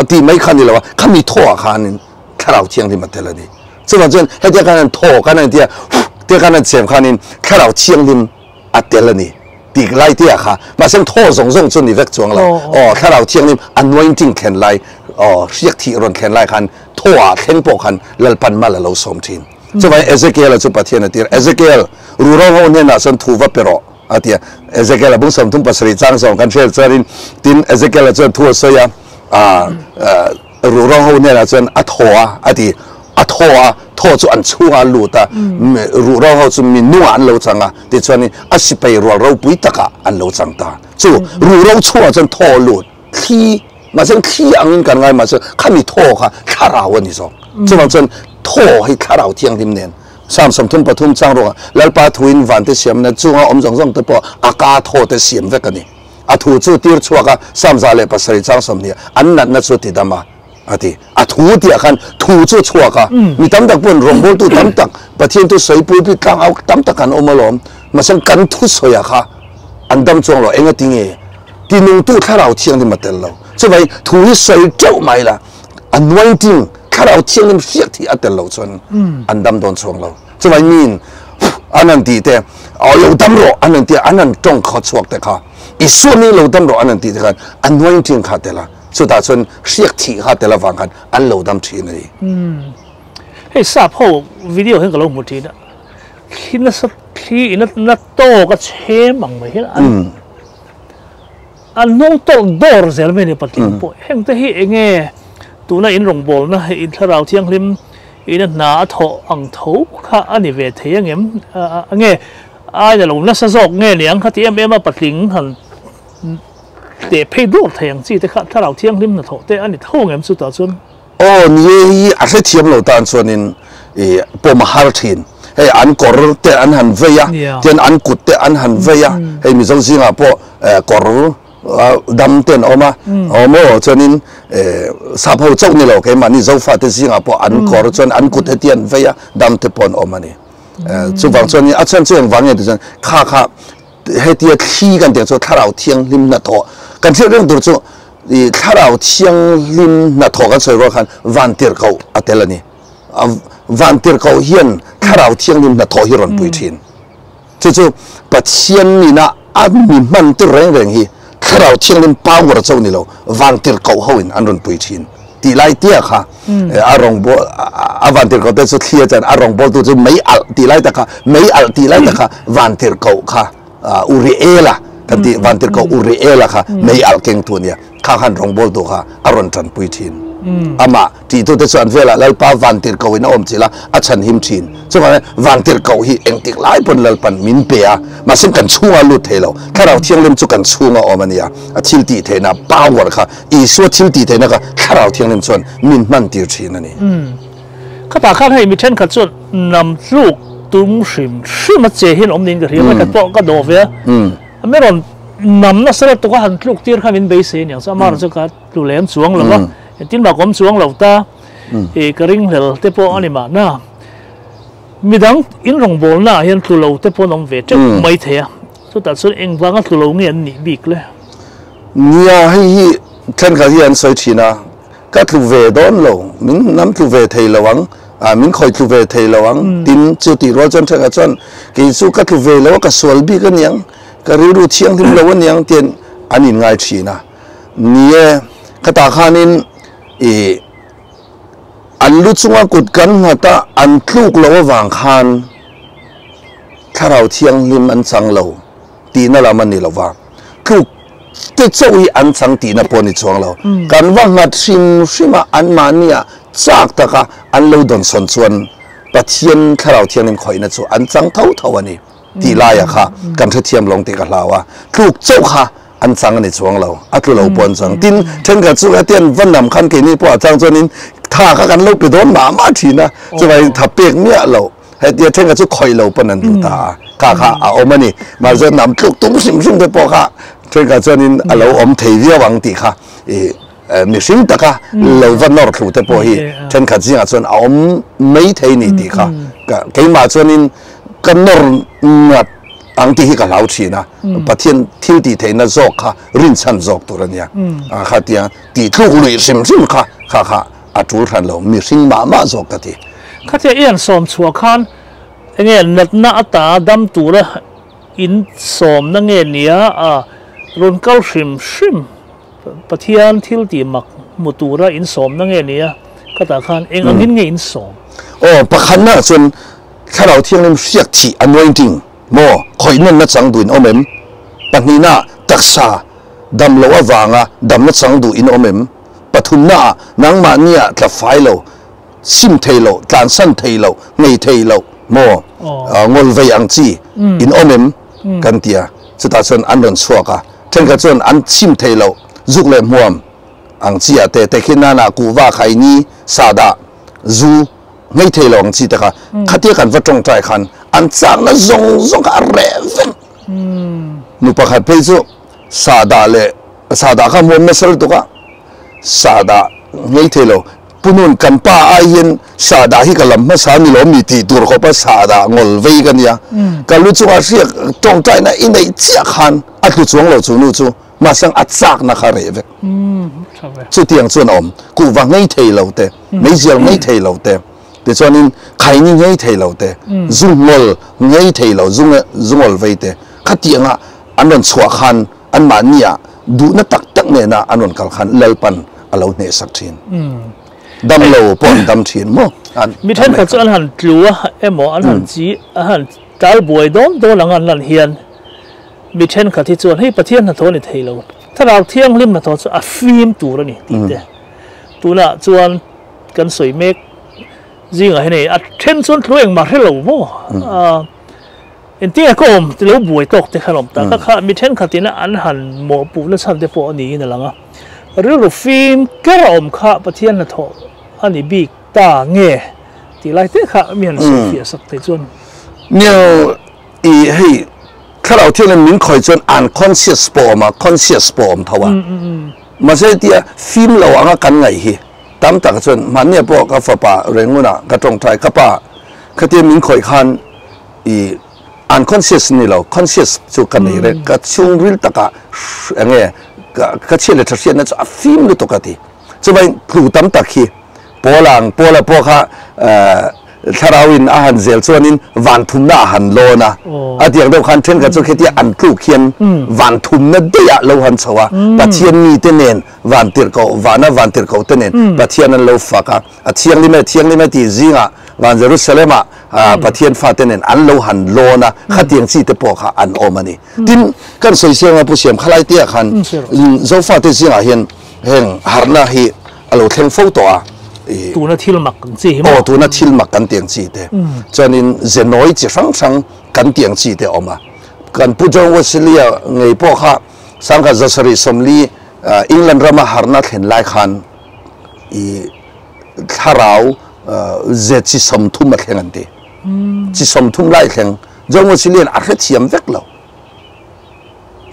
ti mai khan ni lo khami tho khanin thlaro thianghlim atelani chubang chon hetia kan tho kan tia te kan chem khanin thlaro thianghlim atelani ti lai tia kha ma sem tho zong zong chun ni vek chuang lo thlaro thianghlim anointing khen lai riak thi ron khen lai khan thoa khen po khan lalpan mal lo som thin chubai ezekiel chu pathian atir ezekiel rurong ho ne na san thuwa pero atia ezekiel bung som thum pasri chang song kan shel charin tin ezekiel chu thu soya rurong ho ne na chan athoa ati athoa tho chu an chunga luta rurong ho chu min nu an lo changa ti chani asipai ro pui taka an lo changta chu rurong chua chan tho lut thi ma chen thi angin kan ngai ma se khami tho kha thlaraw ani so chuang chen tho hi thlaraw thianghlim nen sam som thum pathum changro lalpa thuin van te siam na chunga om jong jong te po aka tho te siam ve kani a thu chu tir chuaka sam za le pasari chang som ni an nat na chu ti dama ati a thu ti khan thu chu chuaka mi tam tak pon rombol tu tam tak pathian tu soi pui pi tang au tam tak kan omalom ma sang kan thu soya kha andam chong lo enga tinge tinung tu thlaraw thianghlim matel lo chubai thu hi soi chau mai la anointing thlaraw thianghlim hriat thi atel lo chon andam don chong lo chubai min anan ti te lo dam ro anan ti anan tong kha chuak te kha isu ni lo dam ro anan ti te khan anointing kha te la chu ta chon hriat thi kha te la wang khan an lo dam thi nei hei sa pho video hen ka lo mu thi na khina sa thi na to ka che mang mai hin an nong to dor zel me ni patling po heng te hi enge tu na in rong bol na in thlaraw thianghlim in na tho ang tho kha ani ve theangem ange ai da lo na sa jok nge liang kha ti em patling han te phei dor thang chi te kha thlaraw thianghlim na tho te ani thong em chu ta chun ni a se thiam lo tan chuanin pom har thin hei an kor te an han veya ten an kut te an han veya hei mi jong singa po kor dam ten oma omo chuanin sap ho chok ni lo ke mani zo fa te singa po an kor chuan an kut etian veya dam te pon omani chu wang chuan ni a chan chuan wang e de chan kha hetia thi kan te chu thlaraw thianghlim na tho kan thil reng dur chu i thlaraw thianghlim na tho kan soi ro khan van tir ko atelani van tir ko hian thlaraw thianghlim na tho hi ron pui thin chu pathian ni na a mi man te reng hi thlaraw thianghlim power chaw ni lo van tir ko hoin an ron pui thin ti lai tia kha arong bo avantir ko te chu thia chan arong bol tu chu mei al ti lai ta kha mei al ti lai ta kha van tir ko kha uri ela kan ti van tir ko uri ela kha mei al keng tu nia kha khan rong bol tu kha aron tran pui thin ama ti tu te chuan vela lalpa van tir ko in om chila a chan him thin chuma van tir ko hi eng tik lai pon lalpan min pe a ma sim kan chunga lu thelo thlaraw thianghlim chu kan chunga omania a thil ti thena power kha I so thil ti thena ka thlaraw thianghlim chuan min man tir thin ani kha pa khan hei mi then kha chuan nam thluk tum hrim hrim che hin om nin ka riam ka to ka do ve ameron nam na sara to ka han thluk tir kha min be se nya sa mar chu ka tu lem chuang lo tin ba kom chuang lo ta e ka ring hel te po ani ma na mi dang in rong bol na hian thlarau te pon om ve chek mai the chu ta chun eng wanga thlarau nge an ni bik le nia hi than kha hian soi thina ka thu ve don lo min nam thu ve thei lawang min khoi thu ve thei lawang tin chu ti ro chon thaka chon ki chu ka thu ve lo ka sol bi ka niang ka ri ru thianghlim lo niang ten anin ngai thina nia ka ta khanin an lu chunga kut kan ngata an thluk lo wang khan thlaro thianghlim an chang lo ti na lam ani lova thluk te chawi an chang ti na poni chuang lo kan wang ngat shima an mania chak taka an lo don son chuan pathian thlaro thianghlim khoina chu an chang thau ani ti la ya kha kan tha thiam long te ka hlawa thluk chau kha an chang ani chuang lo atlu lo pon chang tin then ka chu atian van nam khan ke ni po chang chuanin tha ka kan lo pe don ma thina chuai tha pek mia lo he dia then ka chu khoi lo pon an du ta ka kha a omani ma zo nam tluk tum sim te po kha then ka chuanin a lo om thei ria wang ti kha mi sim ta ka lo van nor thu te po hi then ka jinga chuan a om mei thei ni ti kha ka ke ma chuanin kan nor ngat ang ti hi ka lau thina pathian thil ti theina zok kha rin chan zok turania a kha tia ti thluk lui sim kha atul than lo mi sing ma zok ka ti kha tia ian som chua khan enge natna ata dam tura in som na nge nia a ron kal shim pathian thil ti mak mutura in som na nge nia ka ta khan eng angin nge in som pakhan na chun thlaro thianghlim siak thi anointing mo khoinan na chang du in omem panina taksa dam lo awanga dam na chang du in omem pathumna nangma nia tla failo sim theilo tlan san theilo ngei theilo mo ngol vei ang chi in omem kan tia chuta chon an ron chuaka then ka chon an sim theilo zukle muam ang chi ate te khina na ku wa khaini sada zu ngei theilo ang chi ta ka khatia kan va tong trai khan an chang na zong ka reven nu pakhat pe chu sada ka mo mesal to ka sada ngei thelo punun kan pa ayen sada hi kalam ma sa ni lo mi ti tur ko pa sada ngol vei kan ya ka lu chu a riak tong tai na in nei chia khan a lu chuang lo chu nu chu ma sang a chak na kha re ve chu tiang chuan om ku wa ngei thelo te mei zel ngei thelo te te chuanin khaini ngei thelo te zungol ngei thelo zungol vei te khatianga anon chua khan an ma nia du na tak ne na anon kal khan lalpan alo ne sak thin dam lo pon dam thin mo mi then ka chuan han tlua emo an han chi a han tal boi dom do lang an lan hian mi then ka thi chuan hei pathian na thoni theilo thlaro thianghlim na tho chu a fim tur ani ti te tuna chuan kan soi mek zinga he nei a then chuan thlueng ma helo mo en tia kom te lo boi tok te khalom ta ka kha mi then khatina an han mo pu na chan te po ani na langa ru film karom kha pathian na tho ani big ta nge ti lai te kha mian sofia sak te chun neo i hei thlaro thianghlim min khoi chon unconscious pom thawa ma se tia film lo anga kan ngai hi tam tak chon mania po ka fa pa renguna ka tong thai ka pa khati min khoi khan i unconscious ni lo conscious chu kan nei re ka chung ril taka ange ka chele thasian na a film lu to ka ti chubai khu tam tak hi pola po kha thlarawin a han zel chuanin van thum na han lo na atiang do khan then ka chu kheti an tlu khian van thum na de ya lo han chawa pathian mi te nen van tir ko te nen pathian an lo faka a thianglime ti zinga van jerusalema pathian fa te nen an lo han lo na khatiang chi te po kha an omani tin kan soi sianga pu siam khalai te khan zo fa te zinga hian heng harna hi alo thleng pho to a tu na thil mak chi mo tu na thil mak kan tiang chi te chanin zenoi chi sang kan tiang chi te oma kan pujong wasilia ngei po kha sangka zasari somli England rama harna thlen lai khan i thlarau ze chi somthum a thlengan te chi somthum lai thleng jong wasilian a thiam vek lo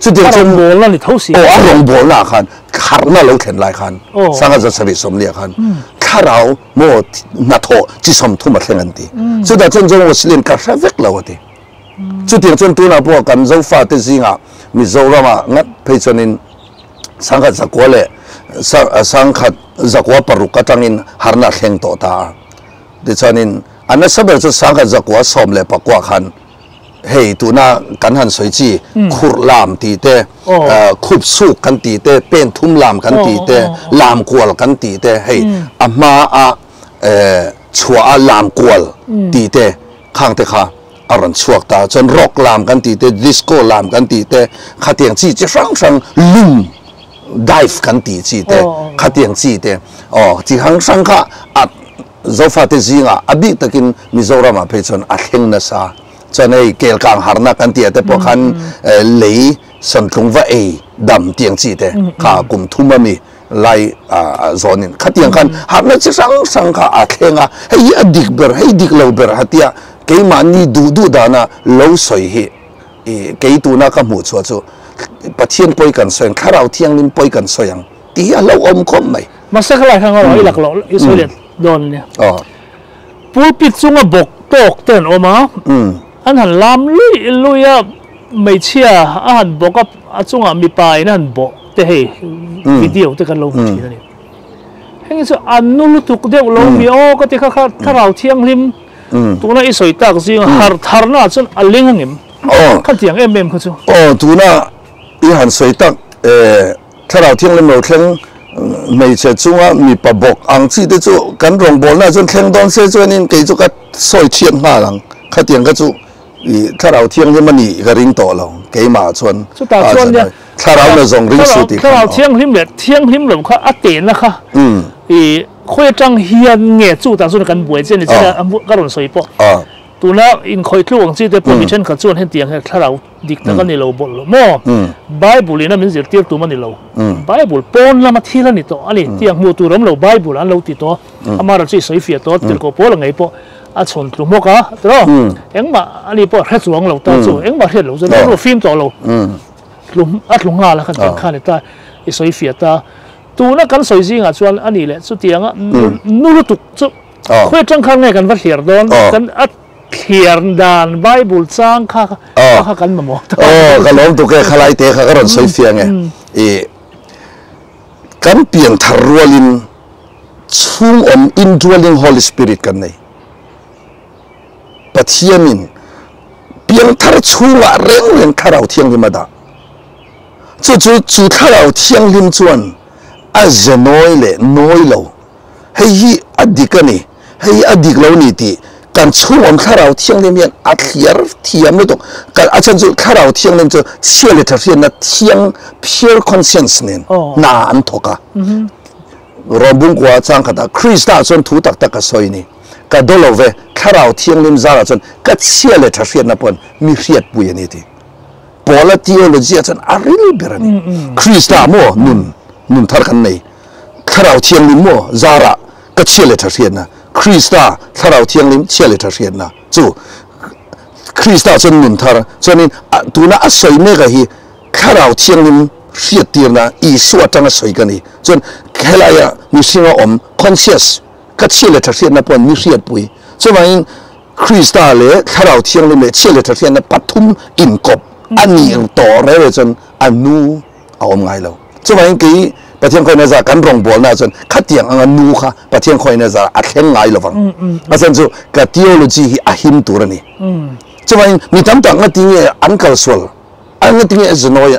chu tiang chen bol na ni thosi a rong bol na khan kharna lo thlen lai khan sangka zasari somli khan thlarau mo hnathawh chi som thuma thlengan ti chu da chen jong Muslim ka hravek lo ti chu tiang chen tu na po kan zo fa te zinga Mizorama ngat phei chonin sangkhat zakwa le sangkhat zakwa paruka tangin harna thleng to ta de chonin ana saber chu sangkhat zakwa som le pakwa khan hei tuna kan han soi chi khur lam ti te khup su kan ti te pen thum lam kan ti te lam kwal kan ti te hei ama a chua lam kwal ti te khang te kha aron chuak ta chon rock lam kan ti te disco lam kan ti te khatiang chi chi sang lum dive kan ti chi te khatiang chi te chi hang sang kha at zofa te zinga abi takin Mizoram a phechon a thleng na sa chanei kel kang harna kan ti te po khan lei san thung va e dam tiang chi te kha kum thuma mi lai zonin khatiang khan harna chi sang kha a thlenga hei adik ber hei dik lo ber hatia cái mà ni du da na lâu soi hi cái tu na kam hu chu chu pathian poi kan soeng thlaro thianghlim poi kan soyang ti a lo om khom mai ma sa khala khang ro ilak lo isolet don ne pulpit chunga bok tok ten oma an han lam lui a mai chia a han bok a chunga mi pai na han bo te he video te kan lo thi na ni heng so an nu lu tuk de lo mi o ka te kha thlaro thianghlim tuna isoi tak zing har na chun aling hangim khan tiang em kha chu tuna i han soi tak thlaro thianghlim lo thleng mei che chunga mi pa bok ang chi te chu kan rong bol na chun thleng don se chuan in ke chu ka soi thian nga lang kha tiang ka chu i thlaro thianghlim ani ga ring to lo ke ma chuan chu ta chuan ya thlaro na zong ring su ti thlaro thianghlim lo kha ate na kha i khoi tang hian nge chu ta chun kan buai chen ni cha ka ron soi po tuna in khoi thluk chi te permission kha chuan hen tiang he thlaro dik ta kan ni lo bol lo mo bible ina min zir tir tu mani lo bible pon lama thila ni to ali tiang mu tu ram lo bible an lo ti to amara chi soi fia to tir ko pol ngai po a chon tlu mo ka tro engma ali po he chuang lo ta chu engma he lo zo lo film to lo tlum atlunga la kan khan ta i soi fia ta tu na kan soi zinga chuan ani le chu tianga nu tu chu khoi tang khang nge kan va hliar don kan a hliar dan bible chang kha kan ma mo ka lom tu ke khalai te kha ron soi fia nge kan piang tharwalin chung om indwelling holy spirit kan nei pathianin piang thar chunga reng tharau thianghlim da chu tharau thianghlim chuan a zenoi le noi lo hei adikani hei adik lo ni ti kan chungom thlaro thianghlim yan a thliar thiam le to kan a chan chu thlaro thianghlim chu siale thar hian na thiang pure conscience nen na an thoka robung kwa chang khata krista chon thu tak tak ka soi ni ka dolove thlaro thianghlim zara chon ka siale thar hian na pon mi riat pui ani ti pola theology chan a ril berani krista mo nun thar kan nei thlaro thianghlim mo zara ka siale thar hian na krista thlaro thianghlim siale thar hian na chu krista chon nun thar chonin tuna a soi me ga hi thlaro thianghlim riat tirna I suat tanga soi ka ni chon khelaya mi singa om conscious ka siale thar hian na pon mi riat pui chumain krista le thlaro thianghlim le siale thar hian na pathum in kop ani to re chon anu aom ngai lo chumain ki pathian khoi na za kan rong bol na chon khatiang anga nu kha pathian khoi na za a thleng ngai lovang asan chu ka theology hi a him turani chumain mi tam tak nga tinge an kalsol an tinge znoi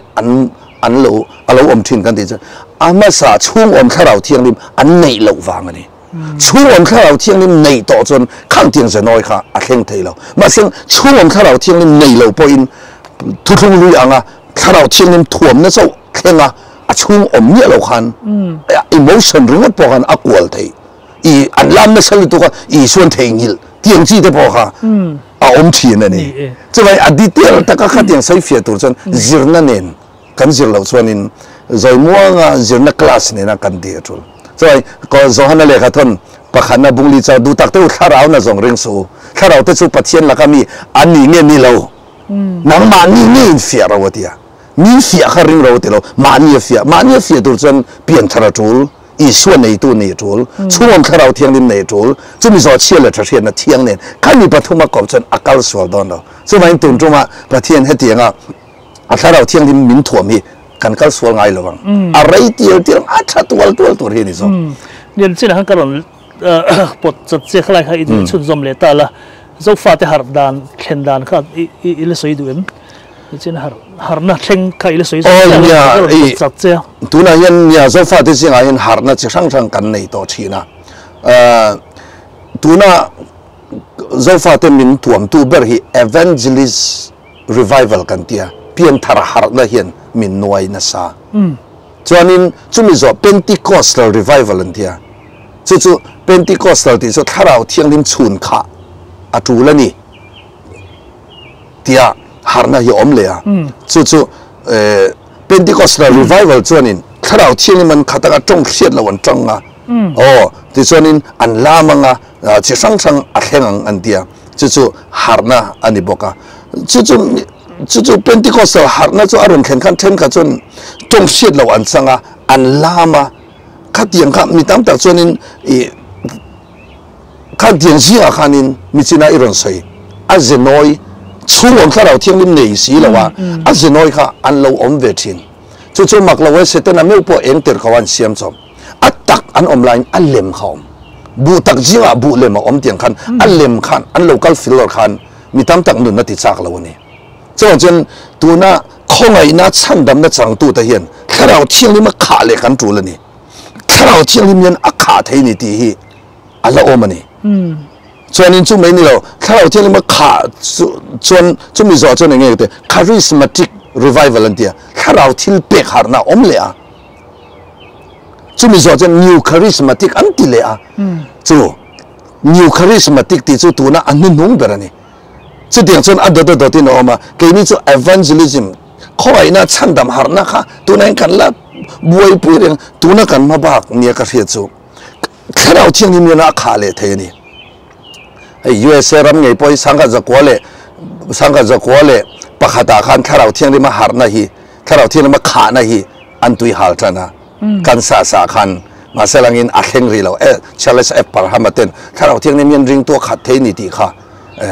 an lo alo om thin kan ti cha ama sa chung om thlaro thianghlim an nei lo wangani chung om thlaro thianghlim nei to chon khang tiang znoi kha a thleng thei lo ma seng chung om thlaro thianghlim nei lo po in thu thung lui anga thlaro thianghlim thuam na chau thlenga a chung om ni lo khan emotion ringa po khan akwal thei I an lam na sal tu ka I suan thei ngil tiang chi te po kha a om thi na ni chawai a detail ta ka khatiang sai fia tur chan zirna nen kan zir lo chuan in zoi muanga zirna class ne na kan de atul chawai ko zohana le kha thon pakhana bungli cha du tak te thlaraw na zong ring su thlaraw te chu pathian lakami ani nge ni lo nang ma ni ni fia rawatia mi fia kha ring ro te lo mania fia tur chan pian thara tul อีส่วนในตัวนี้จูลช่วงเราเที่ยงริมในจูลจะมีสอดเชี่ยวเลยจะเทียนเที่ยงเนี่ยขั้นมีปฐมกอบจนอากาศสวดดอนเราสมัยตุนจุมาประเทศให้เที่ยงอ่ะถ้าเราเที่ยงริมมินถ่วมีกันก็สวดไงหรือเปล่าอะไรเที่ยวอาชัดตัวเห็นนี่สิเดี๋ยวสิ่งนั้นก็เราปลดจัดเสียขลายให้ชุนจอมเลต้าละเจ้าฟ้าที่หาดานเข็นดานข้าอิเลสวยดูเอ็มสิ่งนั้นหาดน่ะเข่งข้าอิเลสวยจัดเสียตัวนั้นเนี่ยเจ้าฟ้าที่สิ่งนั้นหาดน่ะจะช่างกันในตัวชีนะตัวนั้นเจ้าฟ้าที่มินถ่วมตัวเบอร์ฮี evangelist revival กันเตียเพียงทาร์หาดน่ะเห็นมินนวยนะซาจวนนี้จุมิโซ Pentecostal revival กันเตียจู่ๆ Pentecostal ที่สุดถ้าเราเที่ยงริมชุนข้าอาจูแล้วนี่เตียหาร์น่ะยอมเลยอ่ะจู่ๆPentecostal revival จวนนี้ถ้าเราเที่ยงริมมันขัดกันจงเสียดละวันจังอ่ะโอ้ที่จวนนี้อันลามังอ่ะจะช่างอัดแห่งอันเดียจู่ๆหาร์น่ะอันนี้บอกอ่ะจู่ๆPentecostalหาร์น่ะจู่อารมณ์แข็งขันเท่นกันจนจงเสียดละวันจังอ่ะอันลามาข้าเตียงข้ามีตั้งแต่จวนนี้ข้าเตียงซีอาคานินมิจินาอิรันไซอาเจนอยช่วงข้าเราเที่ยงริมเหนือสีละว่าอาเจนอยข้าอันเราอมเวทินจู่ๆมักเราไว้เสตนะไม่พอเองเตอร์เขาวันเสียมจอมอัตตักอันอมไลน์อันเล็มเขาบูตักจีว่าบูเล็มอมเตียงขันอันเล็มขันอันโลกัลฟิลล์ขันมีตั้งแต่หนุนนัดติจากเราวันนี้จนตัวน่ะข้องไอ้น่าชันดำน่าจังตัวตะเฮียนข้าเราเที่ยงริมขาเลยกันจูเลยนี่ถ้าเราเที่ยงริมยันอาขาเทนี่ตีฮีอัลลอฮ์โอมันนี่ส่วนนี้จุ่มไม่นี่เราถ้าเราเที่ยงริมขาส่วนจุ่มมีส่วนยังไงกันcharismatic revival นั่นเดียถ้าเราที่เปกหาร์น่ะอมเลยอ่ะจุ่มมีส่วน new charismatic อันที่เลยอ่ะจู่ new charismatic ที่จู่ตัวน่ะอันนู้นนุ่งเบอร์นี่จู่เดียงส่วนอันเดอที่น้องมาเกี่ยนี่จู่ evangelism ข้อไอ้น่าชันดำหาร์น่ะค่ะตัวนั้นกันละบวยปุยเรื่องตัวนักการมาบักเนี่ยก็เสียจู่ถ้าเราเที่ยงนี้มีนักข่าวเลยเท่านี้ไอ้ USA รำไงพอยสังกัดจะกลัวเลยปะขัดขันถ้าเราเที่ยงนี้มาหาร์นะฮีถ้าเราเที่ยงนี้มาขานะฮีอันตุยหาลนะกันสาขันมาเสลังอินอักเฮงรีเราเชลส์ปาร์ฮามาเตนถ้าเราเที่ยงนี้มีริงตัวขัดเท่านี้ที่ค่ะ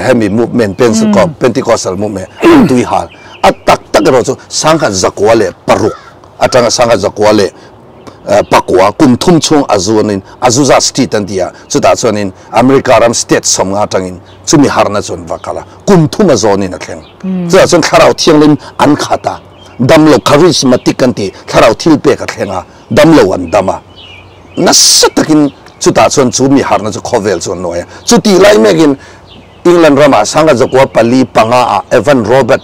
ให้มีมูฟเมนต์เป็นสกอปเป็นที่ก็สลมูฟเมนต์อันตุยหาลอัตตักเราจู่สังกัดจะกลัวเลยปรุกอาจารย์สังกัดจะกลัวเลยปักว่ากุมทุ่มช่วงอาจูซาสตีตันเดียสุดท้ายส่วนนี้อเมริการัมสเตทสมงาจังอินจุมีฮาร์นาจนวักละกุมทุ่มอาโซนินักเองสุดท้ายส่วนข้าเราเที่ยงลิมอันขาตาดัมโลคาริสมาติกันตีข้าเราทิลเปกักเองดัมโลวันดัมานัสตะกินสุดท้ายส่วนจุมีฮาร์นาจะ cover ส่วนน้อยสุดที่ไล่เมกินอังกฤษรามาสังกัดจะกว่าปลีปังอาเอวันโรเบิร์ต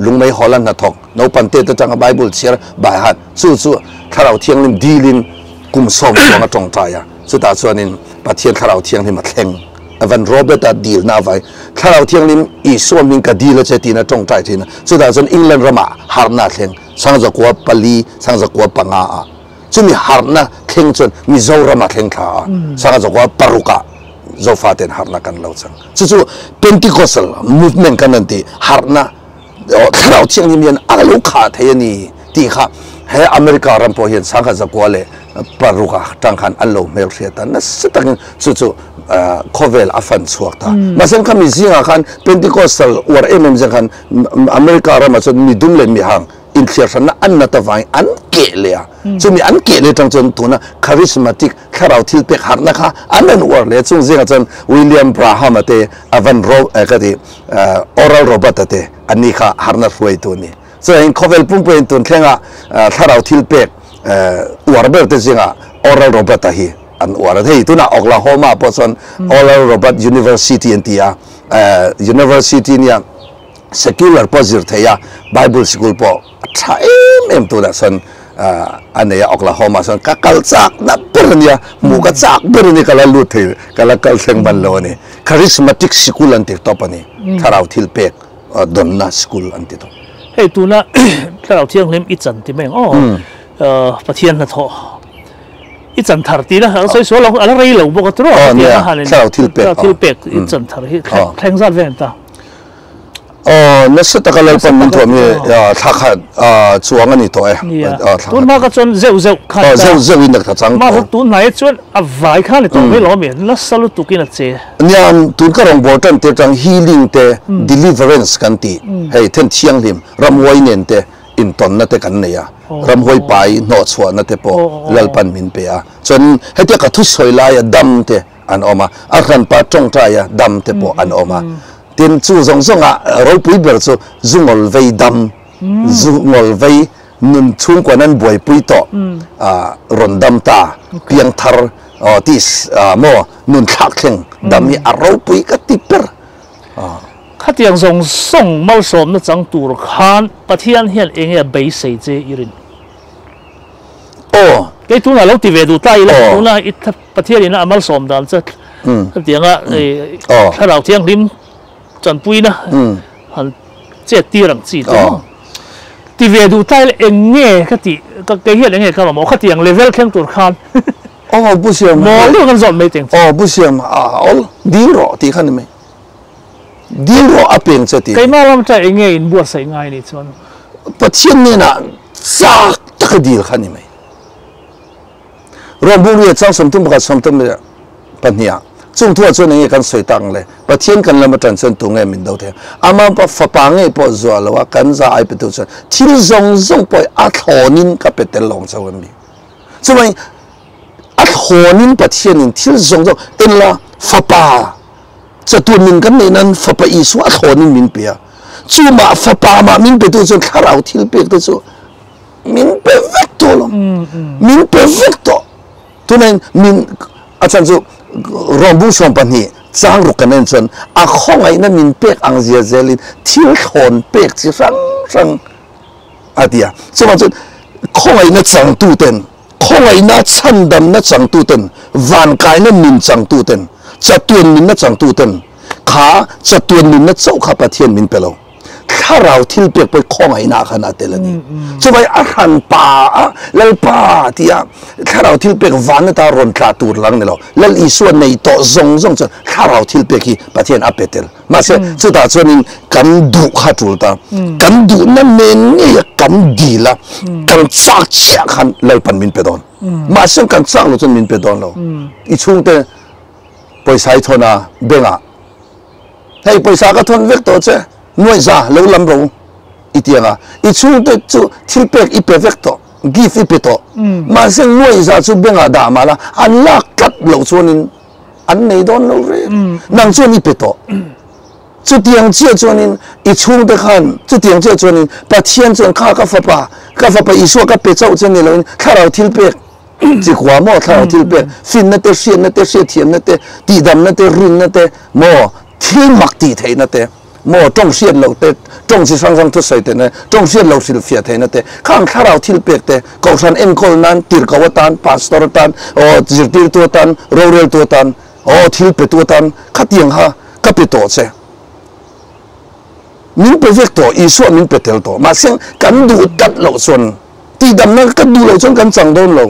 ลุงไม่ฮอลแลนด์นะทอกน้องปันเตตจังกับไบเบิลเชียร์บายฮัดสู้ถ้าเราเที่ยงลิมดีลิมกุมส่งตัวมาตรงใจสุดท้ายส่วนนี้ประเทศถ้าเราเที่ยงลิมมาแข่งเอวันโรเบิร์ตดีลน่าไว้ถ้าเราเที่ยงลิมอีส่วนมิงก็ดีแล้วจะตีน่าตรงใจทีนะสุดท้ายส่วนอังกฤษรามาฮาร์นาแข่งสังกัดกว่าปลีสังกัดกว่าปังอาจุมีฮาร์นาแข่งจนมีโซรามาแข่งขาสังกัดกว่าปารุกะโซฟาเตนฮาร์นากันเราจังจู่ๆ Pentecostal movement กันนั่นที่ฮาร์นาถ้าเราเที่ยงนี้มีอันลูกขาเทียนี่ที่ข้าให้อเมริการัมพอเห็นสังกัดจะกว่าเลยปารุกะจังขันอันโลเมลเซียตันนั่นสุดท้ายจู่ๆcover อัฟันสวกตามาเส้นข้ามีสิ่งขัน Pentecostal ว่าเอ็มจังขันอเมริการัมจนมีดุมเลยมีหางอินเทอร์ชันอันนัตวายอันเกลียจนมีอันเกลียจังจนตัวน่ะคาริสมาติกถ้าเราที่เปกหาร์นะคะอันนั้นว่าเลยจงสิ่งจนวิลเลียมบราฮัมเตอวันโรก็ที่ออรัลโรบัตเตอันนี้ค่ะฮาร์นัทรวยตัวนี้ส่วนข้อเวลปุ่มเป็นตัวแค่ว่าถ้าเราที่เปกว่าระเบิดจริงอ่ะออรัลโรบัตที่อันว่าระเที่ตัวน่ะออกลาโฮมาเพราะส่วนออรัลโรบัตยูนิเวอร์ซิตี้อันที่ยูนิเวอร์ซิตี้เนี่ยsecular positive theih Bible school po thaim to da son ane ya Oklahoma son kakal chak na pernia muka chak berni kala lut the kala kal seng ban lo ni charismatic school anti top ani tharau thil pek donna school anti to hey tu na tharau thianghlim i chan ti meng pathian na tho i chan thar ti na soi so lo ala rei lo bo ka tro tharau thil pek i chan thar hi thleng zat ven ta na setaka lai pan min thom ye thakhat chuang ani to e tun ma ka chon zeu khan zeu in ka chang ma tun nai chuan a vai khan to me lo me na salu tukin a che niam tun ka rong bortan te tang healing te deliverance kan ti hei then thianghlim ramwai nen te in ton na te kan ne ya ramwai pai no chwa na te po lalpan min pe a chon hete ka thu soi la ya dam te an oma a khan pa tong ta ya dam te po an oma tin chu zong zong a ro pui ber chu zungol vei dam zungol vei nun chung kwa nan boi pui to ron dam ta piang thar tis mo nun thak theng dam hi a ro pui ka ti per khát tiếng rong song mau som na chang tur khan pathian hian enge bei sei che irin cái tu na lo ti ve du tai la tu na it pathian ina amal som dan cha tiếng a thlarau thianghlim chan pui na han che ti rang chi to ti ve du tai enge ka ti ka ke hian enge ka ma khát tiếng level khem tur khan bu siam mo lo kan zon me teng bu siam ol di ro ti khan me deal ro apeng chati kai malam cha enge in buat sai ngai ni chon pathian ni na sak tak deal khani mai ro bu ri chang som tum ba som tum le pania chung thua chon nge kan soi tang le pathian kan lam tan chen tu nge min do the ama pa fa pa nge po zo lo wa kan za ai pe tu chen thil zong zong po a thonin ka petel long chawam mi chumai a thonin pathian in thil zong zong en la fa paจะตัวมินกันในนั้นฟ้าไปอีสว่าคนมินเปียจูมาฟ้าป่ามามินไปตัวจนข้าเราที่เปียกตัวจูมินเพอร์เฟกต์ตัวลงมินเพอร์เฟกต์ตัวนั้นมินอาจารย์จูรองบุษบปันนี้จ้างรุกกันนั่นจนอาข้องไอ้นั่นมินเปียกอังเซียเซลินที่คนเปียกที่รังอาเดียสมัยจนข้องไอ้นั่นจังตูเต็นข้องไอ้นั่นชันดำนั่นจังตูเต็นวันกายนั่นมินจังตูเต็นจะตัวมินนัดจังตูเต็นขาจะตัวมินนัดเจ้าข้าประเทศมินเปล่าถ้าเราที่เปียกไปข้องไอ้นาขนาดเตลนี่จะไปอาหารป่าแล้วป่าที่ถ้าเราที่เปียกวันนั้นตารอนตาตูหลังนี่เราแล้วอีส่วนในโตซงจนถ้าเราที่เปียกประเทศอาเปเตลมาเสสุดท้ายส่วนนี้กันดุข้าจูลตากันดุนั่นเองนี่กันดีละกันซักเชี่ยขันเลยปันมินเปดอนมาเสกันซักเราจนมินเปดอนเราอีช่วงเตไปใช้ทนเบ่งให้ไปใช้ก็ทนเวกตัวเจ้หน่วยจ่าเลี้ยวลำรูอีเตียงอีช่วงเตจูที่เปกอีเปเวกตัวกีฟอีเปตัวมาเส้นหน่วยจ่าจูเบ่งด่ามาละอันลักกัดเหล่าส่วนนี้อันไหนโดนเราเรื่องนั่งส่วนอีเปตัวจูเตียงเจ้าส่วนนี้อีช่วงเตขันจูเตียงเจ้าส่วนนี้ปะเทียนส่วนข้ากาแฟป่ากาแฟป่าอีส่วนกับเปเจ้าเจ้านี่เราถ้าเราที่เปกจีขวาหม้อถ้าเราที่เปฟินนั่นเตเสียนนั่นเตเสียเทียนนั่นเตตีดำนั่นเตรินนั่นเตหม้อที่มักตีเทนั่นเตหม้อจงเสียนเราเตจงสิสังทุสใส่เตนะจงเสียนเราสิลเฟียเทนั่นเตข้างถ้าเราที่เปเตกองชันเอ็นโคลนั้นตีร์กาวตันพาสตอร์ตันจิตตีร์ตัวตันโรเรลตัวตันที่เปตัวตันขัดยังฮะก็เปตัวเสมินเปเวกตัวอีส่วนมินเปเตลตัวมาเสียงกันดูตัดเราส่วนตีดำนั่นกันดูเราจนกันจังโดนเรา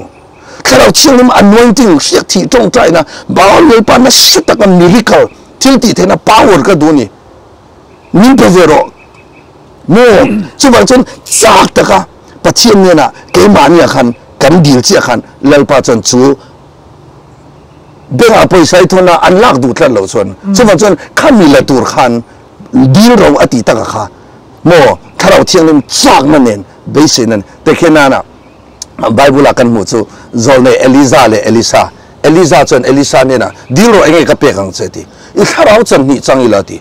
ถ้าเราเชื่อมันอันนู้นจริงเสียที่จงใจนะบ้าเลยปานนั้นสุดแต่กันมิริเคิลที่ตีเทนะพาวเวอร์ก็ดูนี่มินเปเวโรโม่จุบันจนจากแต่ก็ประเทศเนี่ยนะเกมันเนี่ยคันกันดีลเจ้าคันเล่าป้าจนจูเบ่งอาไปใช้ทุนนะอันลักดูท่านเราส่วนจุบันจนข้ามีละตัวคันดีลเราอดีตตะค่ะโม่ถ้าเราเที่ยงนั้นจากนั่นเองเบสินั้นแต่แค่นั้นนะไบเบิลกันหมดจูโจลเนเอลิซาเลเอลิซาจนเอลิซาเนี่ยนะดีเราเองก็เปียกังเสตีอีข้าเราจังนี่จังอีลาตี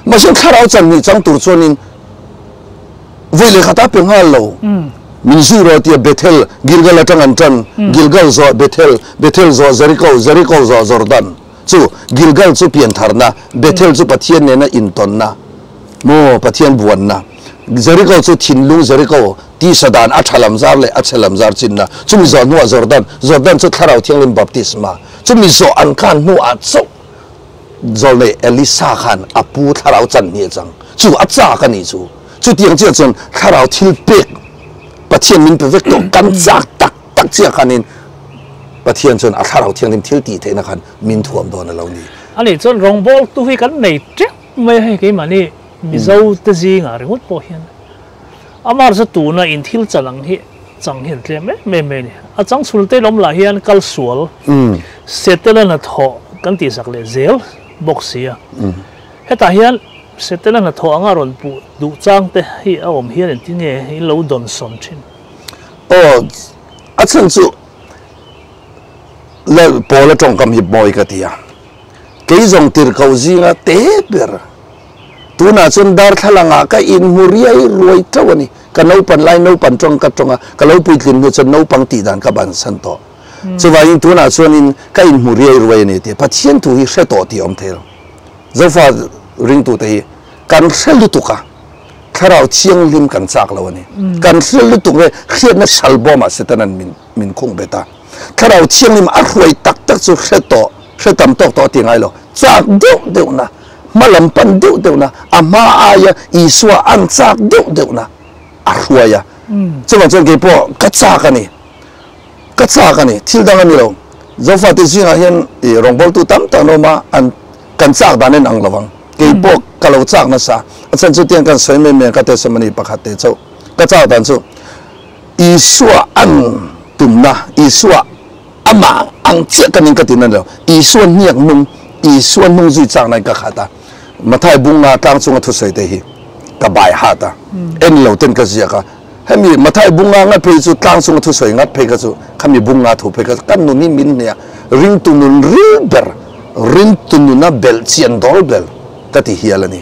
มาเช่นข้าเราจังนี่จังตัวส่วนนี้เวลาข้าตาเป็นฮัลโหลมินซูโรตีเบเทลกิลกัลจังอันจันกิลกัลโซเบเทลโซเจริโกโซจอร์แดนจูกิลกัลจูเปลี่ยนทาร์นะเบเทลจูปะเทียนเนี่ยนะอินตอนนะโมปะเทียนบวนนะเจริโกจูทินลุงเจริโกที่สดานอัชลัมซาร์เลยอัชลัมซาร์จินนะจุมิโซนัวจอร์แดนจุดทาราวเทียงลิมบัพติสมาจุมิโซอันคานนัวอัดโซโจเลเอลิซาขันอปูทาราวจันเนี่ยจังจูอัจฉากันนี่จูเตียงเจ้าจนทาราวทิลเปกปะเทียนมินเป็นเวกโตกันจากตักเจ้าขันนินปะเทียนจนอัทาราวเทียงลิมทิลตีเทนะขันมินถ่วมโดนเรานี่อันนี้จนรองบอลตู้ให้กันไหนเจ๊ไม่ให้กี่มันนี่ mi zo te zi nga ringot po hian amar sa tu na in thil chalang hi chang hian tle me ni a chang sul te lom la hian kal sual setana hnathawh kan ti sak le zel boxia heta hian setana hnathawh anga ron pu du chang te hi a om hian en ti nge hi lo don som thin a chan chu le pola tong kam hi boy ka tia ke zong tir kau zinga te ber tuna chun dar thalanga ka in muriai roi tawani ka no pan lai no pan tong ka tonga ka lo pui tlin nu chun no pang ti dan ka ban san to chuwa in tuna chun in ka in muriai roi ni te pathian tu hi hre to ti om thel zofa ring tu te kan hre tu ka thlaro thianghlim kan chak lo ni kan hre tu re khiat na salbo ma setanan min khung beta thlaro thianghlim a roi tak tak chu hre to hre tam tok to ti ngai lo chak deu na malam pan deu na ama aya iswa an chak deu na a ruaya chuwa chuan ke po ka chak ani thil dang ani lo zofa te zinga hian rongbol tu tam ta no ma an kan chak dan en ang lawang ke po ka lo chak na sa achan chu tiang kan soi me ka te samani pakhat te chau ka chak dan chu iswa an tumna iswa ama ang che kanin ka tinan lo iswa niak nung iswa nung zui chak nai ka khata mathai bunga tang chunga thu sei te hi ka bai hata en lo ten ka zia ka hemi mathai bunga nga pe chu tang chunga thu sei ngat pe ka chu khami bunga thu pe ka kan nu ni min ne ring tu nun riber ring tu nun na bel chian dol bel ka ti hialani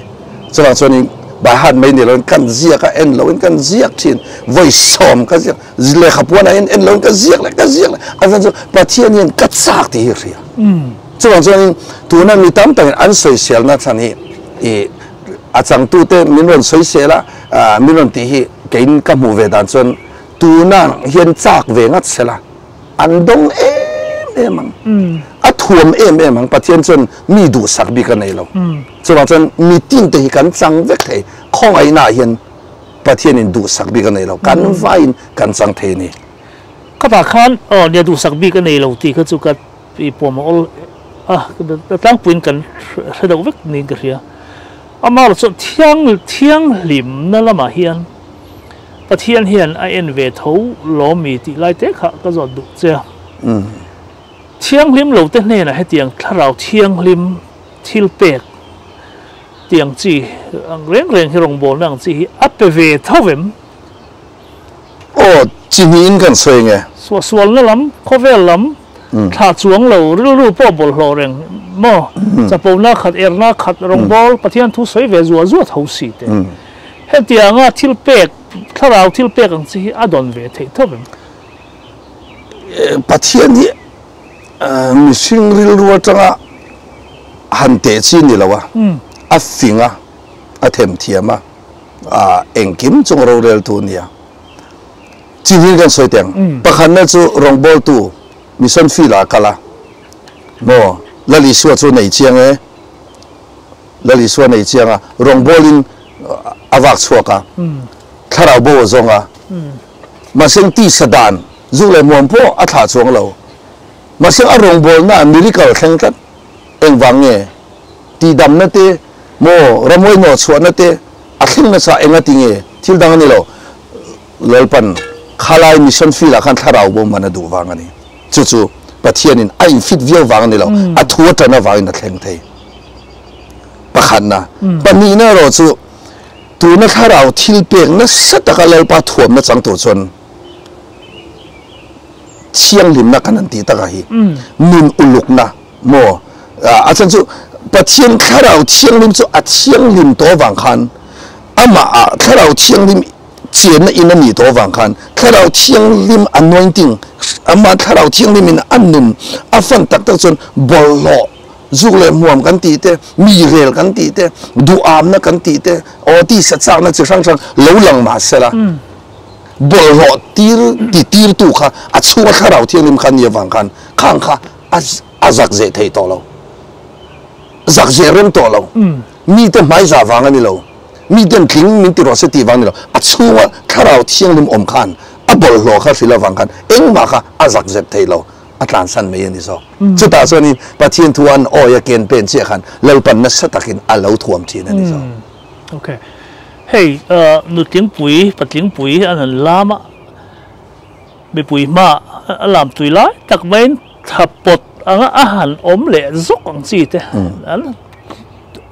chawang choni ba hat mai ne lon kan zia ka en lo kan zia thin voi som ka zia le khapuna en lo ka zia la azan chu pathian yen ka chak ti hi ria chuan chuan tu na mi tam tang an soi sel na chani a chang tu te min ron soi sela min ron ti hi kein ka mu ve dan chuan tu na hian chak ve ngat sela an dong em a thuam em ang pathian chuan mi du sak bi ka nei lo chuan chuan mi tin te hi kan chang vek thei khong ai na hian pathian in du sak bi ka nei lo kan vain kan chang the ni ka ba khan ne du sak bi ka nei lo ti ka chu ka pi pom ol tang puin kan hre dau vek ni ka ria amar chu thianghlim na lama hian pathian hian a en ve tho lo mi ti lai te kha ka zo du che thianghlim lo te hne na he tiang thlarau thianghlim thil pek tiang chi ang reng hi rong bol nang chi a pe ve thawem chinin kan soi nge sual na lam khovel lam tha chuang lo ru po bol hlo reng mo chapo na khat erna khat rong bol pathian thu soi ve zuwa tho si te he tianga thil pek thlarau thil pek ang chi adon ve thei thawem pathian hi mi sing ril ruwa tanga han te chi ni lawa a finga a them thiama engkim chung ro rel tu nia chini kan soi teng pakhan na chu rongbol tu mission fila kala no lali suwa chu nei chiang lali suwa nei chiang rongbolin awak chuaka thlarau bo zonga maseng ti sadan zule mompo a tha chuang lo maseng a rongbol na miracle thleng tat engwang nge ti dam na te mo ramoi no chuan na te a thleng na sa enga tinge thil dang ani lo lolpan khalai mission fila khan thlarau bo mana du wangani chu pathian in ai fit viau wang ni lo a thua ta na wang na thleng thei pakhan na pani na ro chu tu na thlarau thil pek na sataka lalpa thuam na chang to chon thianghlim na kanan ti taka hi nun uluk na mo a chan chu pathian thlarau thianghlim chu a thianghlim to wang khan ama thlarau thianghlim chen na in ani to wang khan thlarau thianghlim anointing ama thlarau thianghlim in annum afan tak tak chon bollo zule muam kan ti te mi rel kan ti te du am na kan ti te o ti sa chak na chi sang lo lang ma sela bollo tir tu kha a chuwa thlarau thianghlim khan ye wang khan khang kha azak ze thei to lo zak ze rem to lo mi te mai za wang ani lo mi den thing min ti ro se ti wang ni lo a chuwa thlarau thianghlim om khan a bollo kha sila wang khan engma kha azak ze thei lo atlan san me ni so chu ta so ni pathian thuan o ya ken pen che khan lalpan na satakin a lo thuam thin ani so ok hey nu tiếng bùi bắt tiếng bùi anh làm á bị bùi mà làm tùy lại đặc biệt thập bột anh ốm lệ rốt bằng gì thế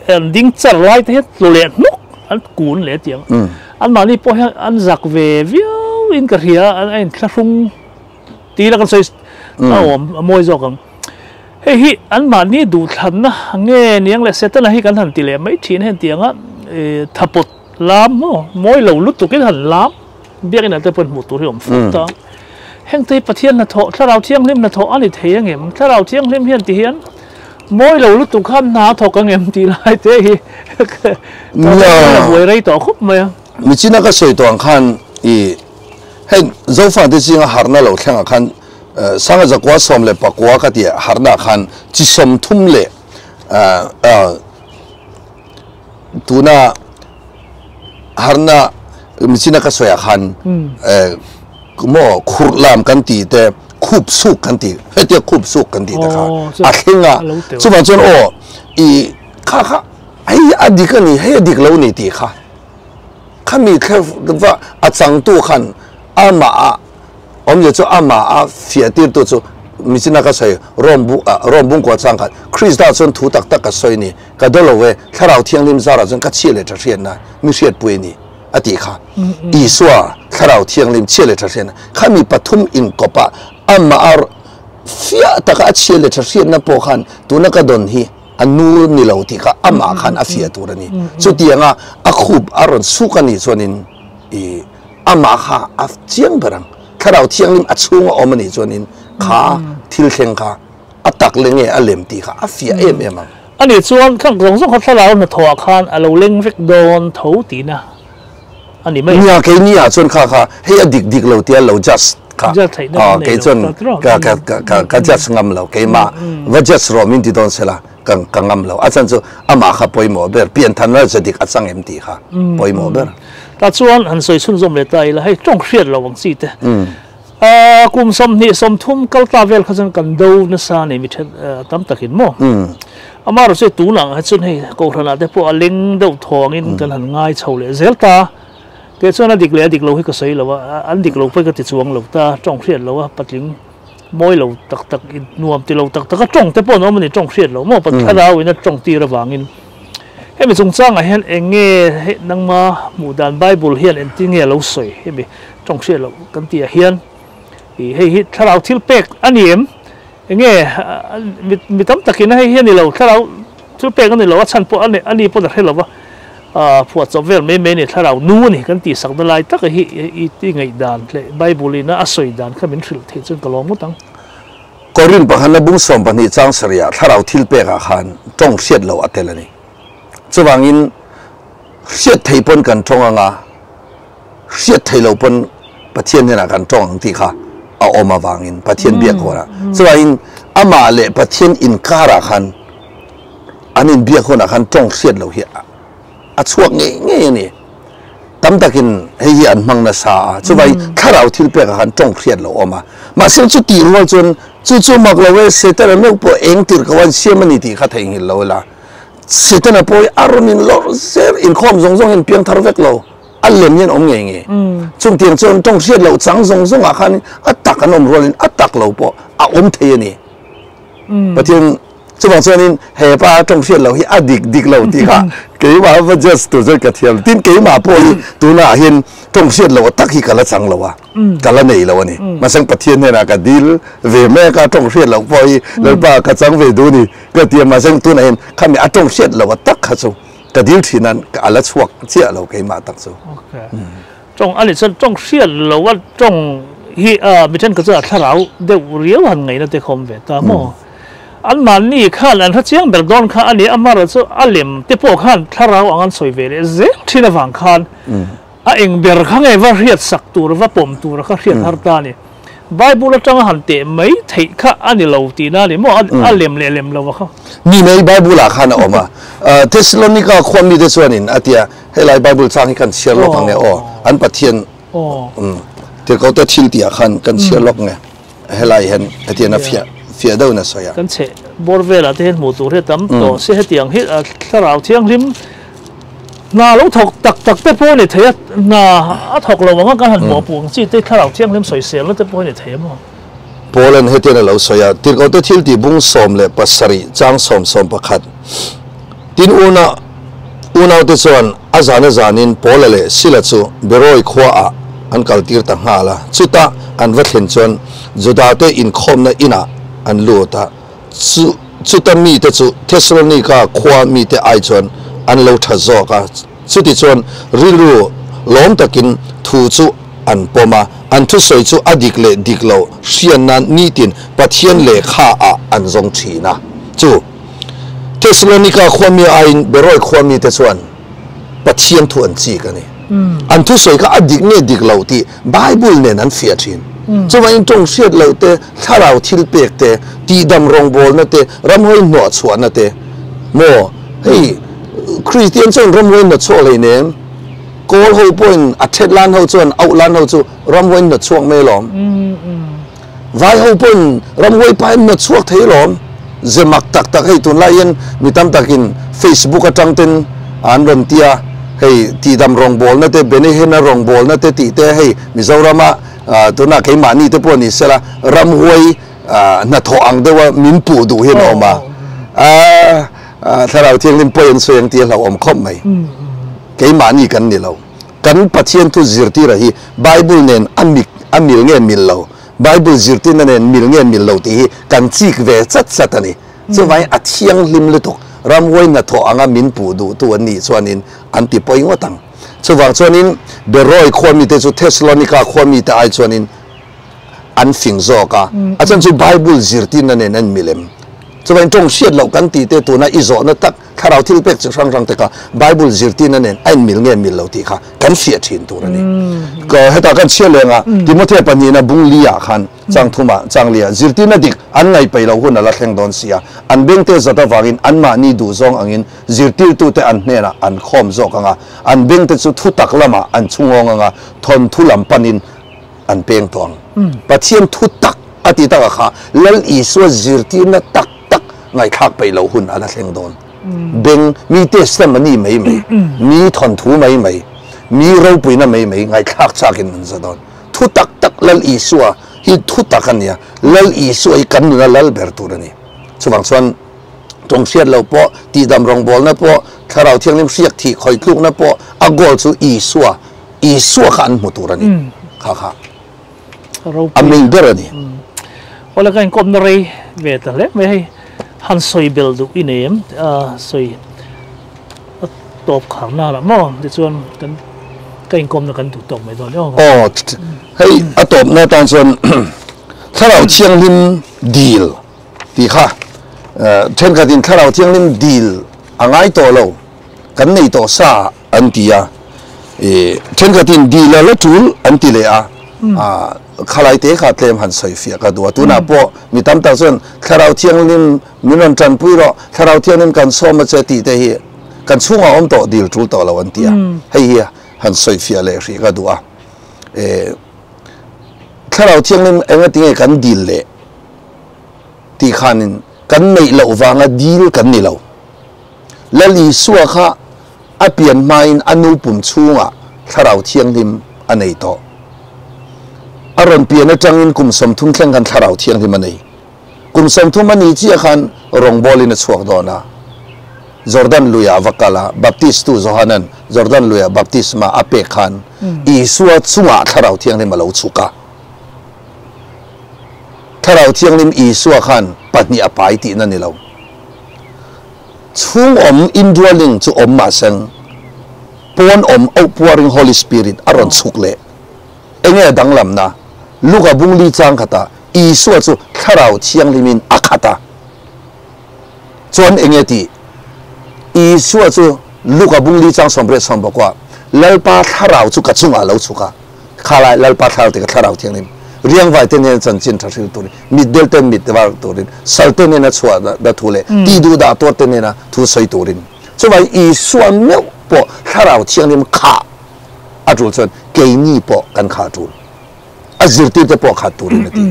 anh đinh chặt lại thế lệ nút anh cuốn lệ tiếng anh mà đi po anh giặc về viêu in cả kia anh khá không tí là con soi môi rồi còn hey anh mà đi đủ thần á nghe niang là setana hi kan han ti le mấy chín hen tiếng á thập bột làm mỗi lầu lút tụ cái thần làm biết cái nào tới phần một tụ thì ông phụ ta hen tây bát thiên là thọ thlarau thianghlim là thọ anh thì thấy anh em thlarau thianghlim hiền thì hiền mỗi lầu lút tụ khăn hnathawh các em thì lại thế hi là buổi đây tỏ khúc mà mình chỉ nói cái sợi toàn khăn hen dấu phản thì chỉ là hạt na lầu khen khăn sang cái quá xóm lệ bạc quá cái gì hạt na khăn chỉ xóm thum lệ tu na hạt na mình chỉ nói cái sợi khăn mo khur làm cái gì thế khub suk cái gì hết tiệt khub suk cái gì đó cả khi nga chú bạn chọn khá ấy đi cái này hay đi lâu này thì khá mình cái và chẳng tu khăn ama ông giờ cho ama phía tiêu tu cho mình xin nói cái gì rom bung qua sang cái Chris đã chọn thu tắc cái soi này cái đó là về thlarau thianghlim ra là chọn cái chia lệ cho riêng na mình sẽ bui này đi khá ý xóa thlarau thianghlim chia lệ cho riêng na mình bắt thum in copa ama phía tắc cái chia lệ cho riêng na po khăn tu na cái don hi anh nu ni lâu thì cả ama khăn phía tu ra ni cho tiếng khub aron sukan ni cho nên ama kha chiang barang thlarau thianghlim chung om ni cho nên kha thil khen kha atak lenge alem ti kha afia em anh ấy chuan khang rong rong thlarau na thawh khan alo leng vek don tho ti na anh ấy mai nia ke nia chuan kha he dik lo tia lo just kha ke chuan ka just ngam lo ke ma va just ro min ti don sela ka ngam lo achan chu ama kha poimo ber pian than ra jadik achang em ti kha poimo ber ta chuan an soi sun zom le tai la hei tong hriat lo wang si te kum som ni som thum kal ta vel khajan kan do na sa ni mi the tam takin mo ama ro se tu lang ha chun hei ko thana te po aling do thong in kan han ngai chho le zelta ke chuan a dik lo hi ka sei lo an dik lo pe ka ti chuang lo ta tong hriat lo patling moi lo tak in nuam ti lo tak ka tong te po no mani tong hriat lo mo pat thlarau in a tong ti ra wangin he mi chung chang a hen enge he nangma mudan bible hian en ti nge lo soi he mi tong hriat lo kan ti a hian hi thlarau thil pek aniem enge mi tam takin hei hian ni lo thlarau thil pek ani lo a chan po ani po da helo wa phuat chovel me ni thlarau nu ni kan ti sak dalai tak hi ti ngai dan le bible ina asoi dan khamin thil the chun kalom mutang korin bahana bung som pani chang saria thlarau thil pek a khan tong hriat lo atelani chuwangin hriat thei pon kan tonga hriat thei lo pon pathian hena kan tong ti kha a oma wangin pathian biak hora chuwangin ama le pathian in kara khan anin biak hona khan tong hriat lo hi a chuak nge ni tam takin hei an mang na sa chuwai thlarau thil pek khan tong hriat lo oma ma sem chu ti rual chu mak lo we setana me po eng tir kawan siamani ti kha thei ngil lo la setana po aronin lo ser in khom zong in piang thar vek lo alem yen om nge chung tiang chon tong hriat lo chang zong a khan atak an om rolin atak lo po a om thei ni pathian chuwang chuanin he pa tong hriat lo hi dik lo ti kha keima va just to zai ka thiam tin keima po hi tuna hin tong hriat lo tak hi kala chang lo wa kala nei lo ani masang pathian ne na ka dil ve me ka tong hriat lo po hi lo pa ka chang ve du ni ka tiam masang tuna hin khami a tong hriat lo tak kha chu ka dil thinan ka ala chuak chia lo keima tak chu trong ani chen tong hriat lo wa tong hi mi chen ka cha thlarau de riau han ngai na te khom ve ta mo an man ni khan an chiang bel don kha ani amara chu alim te po khan thlarau angan soi ve le ze thina wang khan a eng ber khang e va riat sak tur va pom tur kha riat har ta ni bible atang han te mai thei kha ani lo ti na ni mo alim le lem lo kha ni mai bible a khan oma thessalonica khom ni de chuanin atia helai bible chang hi kan share lo phang ne an pathian te ko ta thil ti a khan kan share lok nge helai hen atia na phía đâu là soi à? Kan che bor vela te hen mu tur he tam to se he tiang hi thlarau thianghlim นาลูกถกตักเตปนี่เทียนาถกเราว่าการหันหัวปวงจีเตถ้าเราเที่ยงเล่มสวยเสียแล้วเตปนี่เทียมั้งโปแลนด์ให้เทียนเราสวยติดเอาแต่ทิลที่บุ้งสมเลยปัสสรีจางสมประคัดตินอูนาเตส่วนอาจารย์จานินโปแลนด์สิละจูเบรอยขวาอันกัลติร์ตั้งหาละจุดตาอันวัดเห็นจวนจุดาเตอินคอมนะอินะอันลูตาจุดตามีเตจูเทสโลนิกาขวามีเตไอจวนอันลูทัซอกาสุดที่จวนริลูล้อมตะกินทูจูอันปมาอันทุสอยจูอดีกเลดิกเลวเชียนนั้นนิตินปัทยันเลขาอันทรงชีนะจูเทสโลนิกาความมีไอเบรอยความมีเตจวนปัทยันทุอันจีกันนี่อันทุสอยก็อดีกเนี่ยดิกเลวที่ไบเบิลเนี่ยนั้นเฟียชินจะว่าอินตรงเสียดเลวเตถ้าเราทิลเปกเตตีดำรงโบลนั่นเตรำห้อยหนวดสวนนั่นเตโมเฮ้ยคริสเตียนจนรำห้อยหนวดสวนเลยเนี่ยโกลเขาพูดอัดเทล้านเขาจวนเอาล้านเขาจูรำห้อยหนวดสวนไม่หลอมไว้เขาพูดรำห้อยไปหนวดสวนเที่หลอมจะมักตักให้ตุนไล่ยันมีตั้มตักิน Facebook ก็จังเต็นอันรันเตียให้ตีดำรงโบลนั่นเตเบเนเฮนรองโบลนั่นเตตีเตให้มิซารามาตัวน่าเขมานี่ตัวพวกนี้เสละรำห้วยนัทอังเดว่ามินปูดูเห็นออกมาถ้าเราเที่ยงลิมปอยน์สวยงเตียเราอมคบไหมเขมานี่กันนี่เรากันปัจเจียนทุจิรติระหีไบเบิลเน้นอันมิลเงี้ยมิลเราไบเบิลจิรตินั่นเน้นมิลเงี้ยมิลเราที่กันจีกเวสัตนี่จะไว้อัเที่ยงลิมเลยทุกรำห้วยนัทอังมินปูดูตัวนี้ส่วนนี้อันที่ปอยว่าตั้งสว่างส่วนนี้เบรอยความมีแต่จุดเทสโลนิกาความมีแต่ไอส่วนนี้อันฟิงโซกาอาจารย์จุดไบเบิลจิรตินั่นเองนั่นมิเลมสว่างตรงเชียดเรากันตีแต่ตัวนั้นอิโซนั่นตักถ้าเราที่เป็กจะช่างแต่ก็ไบเบิลจิรตินั่นเองไอ้มิลเงี้ยมิลเราที่ค่ะกันเสียชินตัวนี้ก็ให้ตากันเชื่อเลยอ่ะที่มอเทปนีนะบุงลียาขันจังทุมาจังเลียจิรตินั่นดิอันไงไปเราหุ่นละแข่งโดนเสียอันเบ่งเตจะต้องฟังอินอันมานี่ดูซองอังอินจิรติตัวเตอันเนี่ยนะอันคอมซอกงะอันเบ่งเตจะทุตักละมาอันชงงงะทนทุลำปันินอันเป่งตองปัจเจียนทุตักอติตักค่ะแล้วอีส่วนจิรตินั่นตักไงคักไปเราหุ่นอะไรแข่งโดนเบ่งมีเตสต์มันนี่ไม่มีทนทุไม่มีเราไปนั่นไม่ไงคักจากินมันจะโดนทุตักแล้วอีส่วนฮีทุตักกันเนี่ยแล้วอีส่วนกันนู่นแล้วเบอร์ตัวนี้ส่วนส่วนตรงเชียดเราพอตีดำรงบอลนะพอถ้าเราเที่ยงเล่มเสียกที่คอยคลุกนะพออากอลสู่อีส่วนกันหมดตัวนี้ค่ะอเมริกาเนี่ยพอแล้วกันกรมนรีเวทเล็บไม่ให้ฮันซอยเบลดูอินเอมซอยตบขังหน้าละมั่งแต่ส่วนกันกันกรมกันถูกตบไม่โดนอ๋อให้อตบในตอนส่วนถ้าเราเชียงลิมดีลดีค่ะเช่นกันถ้าเราเชียงลิมดีลอ่างไอตัวเรากันในตัวซาอันที่เช่นกันดีลแล้วจูลอันที่เลยขลายเตะขาดเต็มหันใส่เฟียกันตัวตัวน่ะพอมีตั้มตาส่วนถ้าเราเที่ยงลิมมีนนจันปุยรอถ้าเราเที่ยงลิมกันซ้อมมาเจติเตะกันช่วงอมโตดีลจูลตัวเราวันที่ให้หันใส่เฟียเลยสิกันตัวถ้าเราเที่ยงลิมเองก็ทิ้งกันดีลเลยที่ขานินกันไม่เหล่าวางดีลกันนี่เหล่าแล้วลีสัวข้าเปลี่ยนมาอินอนุปุ่มช่วงถ้าเราเที่ยงลิมอันไหนต่ออารมณ์เปลี่ยนจังอินกุมสมทุนแข่งกันถ้าเราเที่ยงลิมอันไหนกุมสมทุนมันนี่เจ้าขันรองบอลินสวกดอนะจอร์แดนลุยาวักกาลาบัพติสตูโจฮานันจอร์แดนลุยาบัพติสมาอเปขันอีสัวช่วงถ้าเราเที่ยงลิมมาเราชุกะถ้าเราเที่ยงลิมอีสัวขันปัจนิอภัยตีนั่นนี่เราช่วงอินดัวลิงช่วงมาเซงปวนเอาปวริง Holy Spirit อารมณ์สุกเละเองเนี่ยดังลำนะลูกบุงลีจังขัดอีสัวช่วถ้าเราเที่ยงลิมินอักขัดส่วนเองเนี่ยที่อีสัวช่วลูกบุงลีจังสมเด็จสมบอกว่าเล่าป้าถ้าเราช่วกัดช่วงเราช่วกข้าไล่เล่าป้าถ้าเราติดถ้าเราเที่ยงลิมเรียงไว้เต็นเนี่ยจันจินทัศน์ตัวนี้มิดเดิลเต็นมิดว่าตัวนี้สัลเต็นเนี่ยนะชัวดัทุเลตีดูดาตัวเต็นเนี่ยนะทุสอยตัวนี้ช่วยอีส่วนเนี่ยพอถ้าเราเชียงลิมขาจุดส่วนเกนี่พอกันขาจุดจิรติจะพอขาตัวนี้นะที่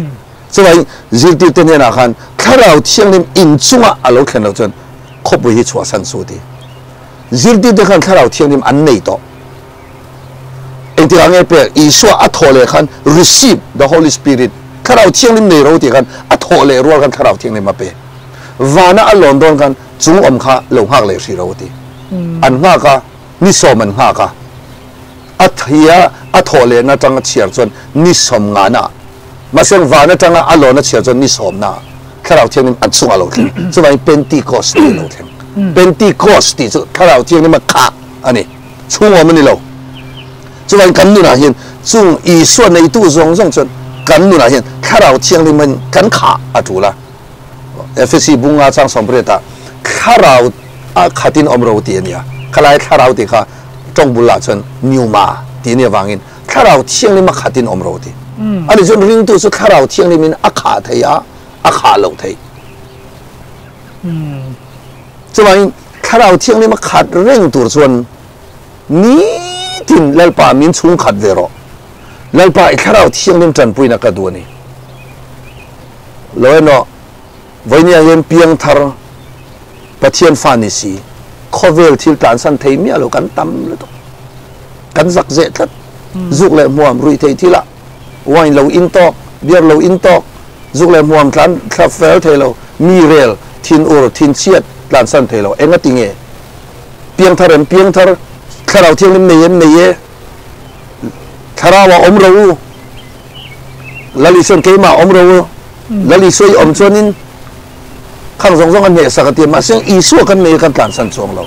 ช่วยจิรติเต็นเนี่ยนะคันถ้าเราเชียงลิมอินจังเราแค่เราจนคบไว้ชัวสันสุดที่ zirti de khan thlaro thianghlim an nei to eng ti ange pe isua athole khan receive the holy spirit thlaro thianghlim nei ro ti khan athole ro khan thlaro thianghlim ma pe vana a london khan chung om kha lo hak le ri ro ti an nga ka ni som an nga ka athia athole na tang chiar chon ni som nga na maseng vana tang a lo na chiar chon ni som na thlaro thianghlim an chung a lo thlen chu mai pentecost ni lo thlen pentecost ti chu thlaro thianghlim ma kha ani chung om ni lo chu mai kan nu na hian chung i suan nei tu zong zong chon kan nu na hian thlaro thianghlim man kan kha atula FSC bunga chang sombreta thlaro a khatin omro ti ania khalai thlaro ti kha trong bula chon niuma ti ne wangin thlaro thianghlim ma khatin omro ti ani chon ring tu chu thlaro thianghlim in a kha theia a kha lo thei chuan thlaro thianghlim ma khat reng tur chuan ni tin lalpa min chung khat vero lalpa I thlaro thianghlim tran puina ka du ni loeno voinia yen piang thar pathian fanisi khovel thil tan san thei mi alo kan tam le to kan zak ze tlat zuk le muam rui thei thila wine lo in tok beer lo in tok zuk le muam tlan thla fel thei lo mi rel thin ur thin chiat tlan san thei lo enga tinge piang thar thlaro thianghlim nei ye tharawa om ro lali son keima om ro lali soi om chonin khang zong zong an ne sakati ma seng isu kan nei kan tlan san chong lo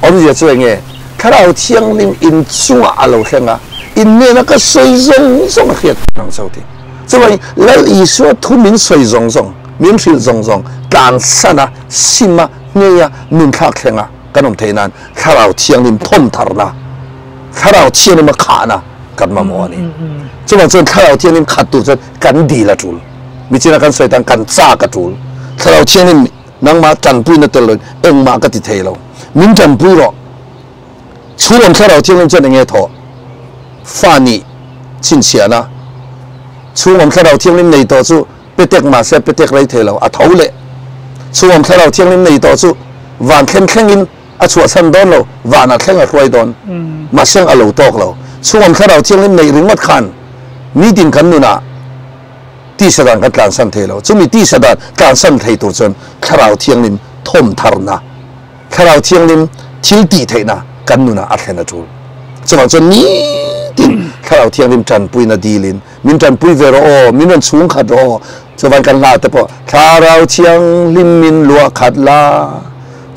om je chue nge thlaro thianghlim in chunga alo hlenga in ne na ka soi zong zong khiat nang sauti chuai lal isu thumin soi zong zong min thil zong zong tlan sana sima ngeya min thak hlenga kanom theinan thlaro thianghlim thom tharna thlaro thianghlim kha na kan ma mo ni chuan thlaro thianghlim khat tu chan kan di la tul mi china kan soi tan kan cha ka tul thlaro thianghlim nang ma tan pui na tel eng ma ka ti thelo min tan pui ro chuan thlaro thianghlim chan nge tho fani chin chiana chuan thlaro thianghlim nei to chu petek ma se petek lai thelo a thole chuan thlaro thianghlim nei to chu van khen in a chua san don lo van a khen a roi don ma seng a lo tok lo chuan thlaro thianghlim nei ringmat khan ni din kan nu na ti sadan kan tlan san thelo chumi ti sadan tlan san thei tur chon thlaro thianghlim thom tharna thlaro thianghlim thil ti theina kan nu na a thlen a chu chuan chon ni tin thlaro thianghlim tran pui na dilin min tran pui vero o min ran chung khat o chuan kan la te po thlaro thianghlim min lua khat la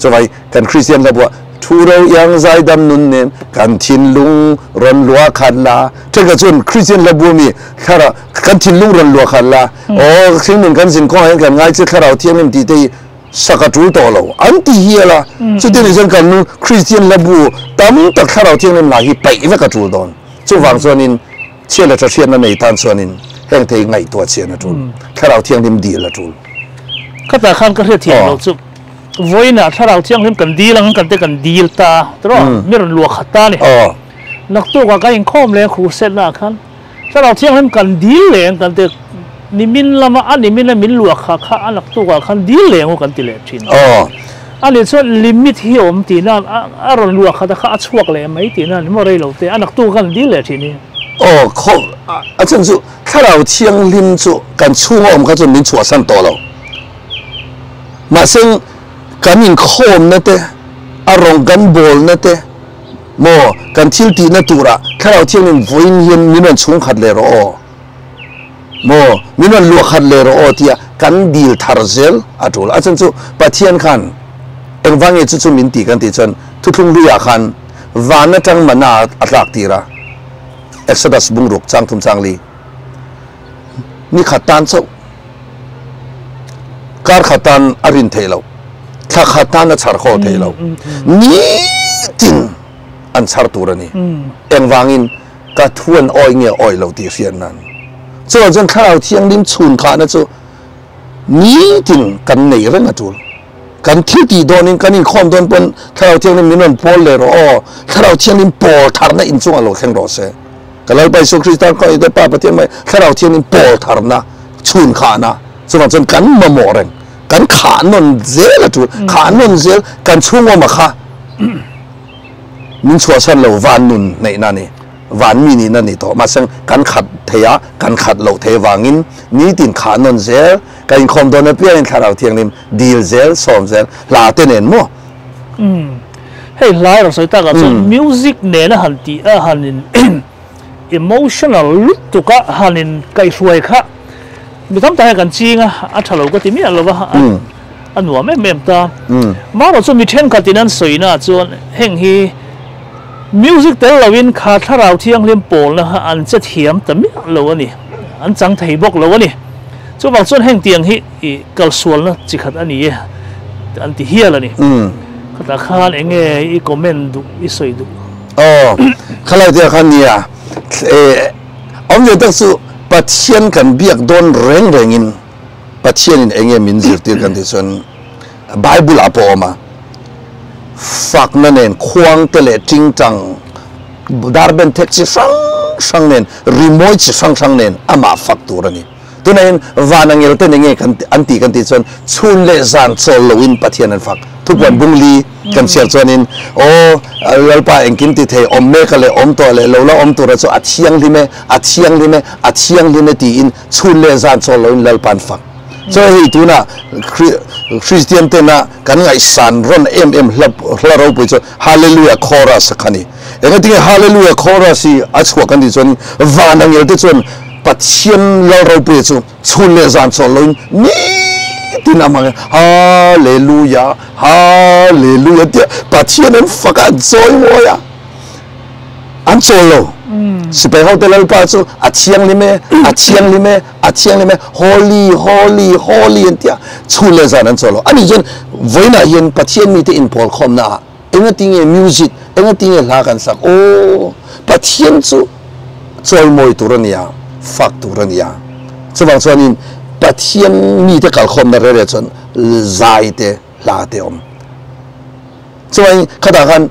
chuan kan Christian la bo thu ro yang zai dam nun nen kan thin lung ron lua khat la thega chun Christian la bo mi khara kan thin lung ron lua khat la o sing min kan sin ko han kan ngai che thlaro thianghlim ti te saka tu to lo an ti hi la chu ti ni jan kan Christian la bo tam ta thlaro thianghlim la hi pai ve ka tu don chu wang chuan in che la tra thian na nei tan chuan in heng thei ngai to che na tu thlaro thianghlim di la tu ka ta khan ka he thian lo chu voina thlaro thianghlim kan dilang kan te kan dil ta tro mi ron lua khata ni nak tu ka in khom le khu set na khan thlaro thianghlim kan dil le kan te nimin lama ani min min lua kha kha anak tu ka khan dil le ngo kan ti le thin ani chon limit hi om ti na a ron lua khata kha chuak le mai ti na mo rei lo te anak tu kan dil le thin ni kho a chen chu thlaro thianghlim chu kan chung om kha chon min chua san to lo ma seng kan in khom na te arong kan bol na te mo kan thil ti na tura thlaro thianghlim voin hian min ran chung khat le ro mo min ran lua khat le ro tia kan dil thar zel atul a chen chu pathian khan eng wange chu chu min ti kan ti chan thuthung luya khan van na tang mana atlak tira Exodus bungruk chang thum chang li ni khatan chau kar khatan arin thelo thla khatan na char kho thelo ni tin an char turani eng wangin ka thuan oi nge oi lo ti fian nan chu jan thlaro thianghlim chhun kha na chu ni tin kan nei reng atul kan thil ti donin kan in khom don pon thlaro thianghlim min ron pol le ro thlaro thianghlim pol thar na in chung alo kheng ro se kalai pai so Christian ko ide pa pathian mai thlaro thianghlim pol thar na chhun kha na chu jan kan ma mo reng kan kha non zel atul kha non zel kan chungo ma kha มินชัวชันเราวานนุนในนั่นนี่วานมีนี่นั่นนี่ต่อมาซึ่งกันขัดเทียกันขัดเราเทวางินนี่ตินขานนเซลกันคอมโดนเปลี่ยนคาราเทียงนิมดีลเซลสอมเซลลาเตเนนมั้งเฮ้ยหลายเราใส่ตากับส่วนมิวสิกเนี่ยนะฮันตีฮันนิน emotional ลุกตุกะฮันนินไก่ช่วยค่ะมีทำแต่กันจริงอ่ะอัฐเราก็ที่มีอะไรวะอันหัวไม่เม่มตามาเราจะมีเทนกันที่นั่นสวยนะส่วนแห่งฮีมิวสิกแต่เราวินขาดถ้าเราเที่ยงเลี้ยงโปนนะฮะอันจะเทียมแต่ไม่เราวะนี่อันจังไทยบอกเราวะนี่ส่วนบางส่วนแห่งเตียงฮีกัลส่วนนะจิขัดอันนี้อันที่เฮียละนี่แต่ข้าเองอีคอมเมนต์ดูอีสวยดูอ๋อข้าเราเดียวกันเนี่ยอมเดียวตั้งสุปัจเจียนกันเบียกโดนเร่งอินปัจเจียนเองมินซิร์ตีกันที่ส่วนไบเบิลอาปอมาฝักนั่นเองควงเตเลจริงจังดาร์เบนเทคชิช่างเน้นรีโมทชิช่างเน้นอามาฝักตัวนี้ตัวนั้นวานังเอลเตนเองกันอันตีกันที่ส่วนชุนเลจานโซลวินปัจเจียนนั้นฝักทุกวันบุงลีกันเสียจวนนินโอ้เราไปเองกินติดเทอมเมฆเลยอมตัวเลยเราอมตัวเราจะอัดเชียงลิเมตีอินชุนเลจานโซลวินเราปันฝักใช่ตัวน่ะคริสเตียนเตน่ะกันไงสันรอนหลับเราไปจนฮาเลลูยาคอรัสขันนี่เองที่ฮาเลลูยาคอรัสที่อัศวกันที่จนวานังเอลที่จนปัจเจียนเราไปจนชุนเลจานโซลวินนี่ที่นั่นมันฮาเลลูยาเดี๋ยวปัจเจียนนั้นฝักอันโซ่หัวยอันโซโลสิไปเขาเตลัลปาจูอัดเชียงลิเมฮอลลี่อันเดียชูเลจานันโซโลอันนี้จนไว้น่ะยันปัจเจียนมีแต่อินพอลคอมน่ะเอ็งติงเอมิวสิกเอ็งติงเอลากันสักโอ้ปัจเจียนจูจอยมวยตัวนี้ฝักตัวนี้สบางส่วนนี้ปัจเจียนมีแต่กัลคอมนั่นเรื่องจนใจเตลาเตอมส่วนขณะกัน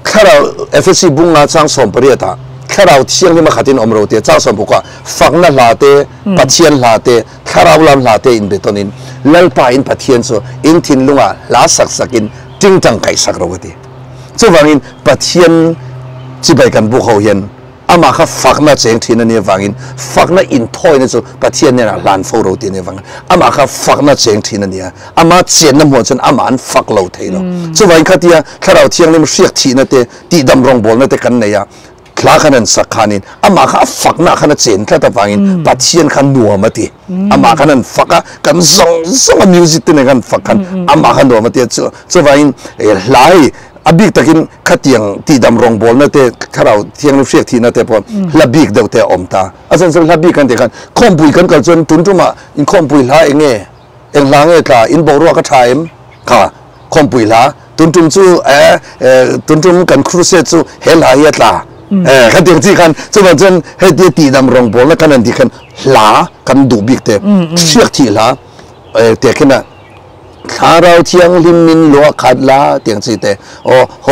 ข้าเราเอฟซีบุ้งงาจ้างสมปริยตาข้าเราเที่ยงนี่มาขัดอินอมโรเตจ้างสมบุกว่าฝักนั่นลาเตปัจเจียนลาเตข้าเราลำลาเตอินเบตอนินเล่าไปอินปัจเจียนโซอินทินลุงอ่ะลาสักอินจริงจังไก่สักเราดีส่วนอินปัจเจียนจีบกันบุกเขาเห็นอามาค่ะฝักน่าเจ๋งทีนั่นเนี่ยฟังอินฝักน่าอินทอยนี่โซปัจเจียนเนี่ยลานโฟโรตีเนี่ยฟังอามาค่ะฝักน่าเจ๋งทีนั่นเนี่ยอามาเจียนน้ำหัวจนอามาอันฝักเราเทโลส่วนอินข้าที่ข้าเราเที่ยงนี่มันเสียทีนั่นเตตีดำรงบอลนั่นเตกันเนี่ยคลาขันสักขันินอามาค่ะฝักน่าขันเจนแค่ตะฟังอินปัจเจียนขันนัวมาตีอามาขันฝักกันส่งมิวสิกเนี่ยกันฝักขันอามาขันนัวมาตีส่วนอินหลายอบิกตะกินขัดยังตีดำรงบอลนั่นเตะข้าเราเที่ยงเสียทีนั่นเตะพอลับบิกเดาเตะอมตาอาจารย์สลับบิกกันเตะกันคอมปุยกันกันจนตุนจุมาอินคอมปุยลาเองลาตาอินบอกว่าก็ใช่ค่ะคอมปุยลาตุนจุมจูตุนจุมกันครูเซจูเฮลาเฮตาขัดยังที่กันจนเฮตีดำรงบอลแล้วกันนั่นที่กันลากันดูบิกเตะเสียทีลาเตะกันนะข้าเราเที่ยงลิมินลัวขัดลาเตียงสิเตโอ้โห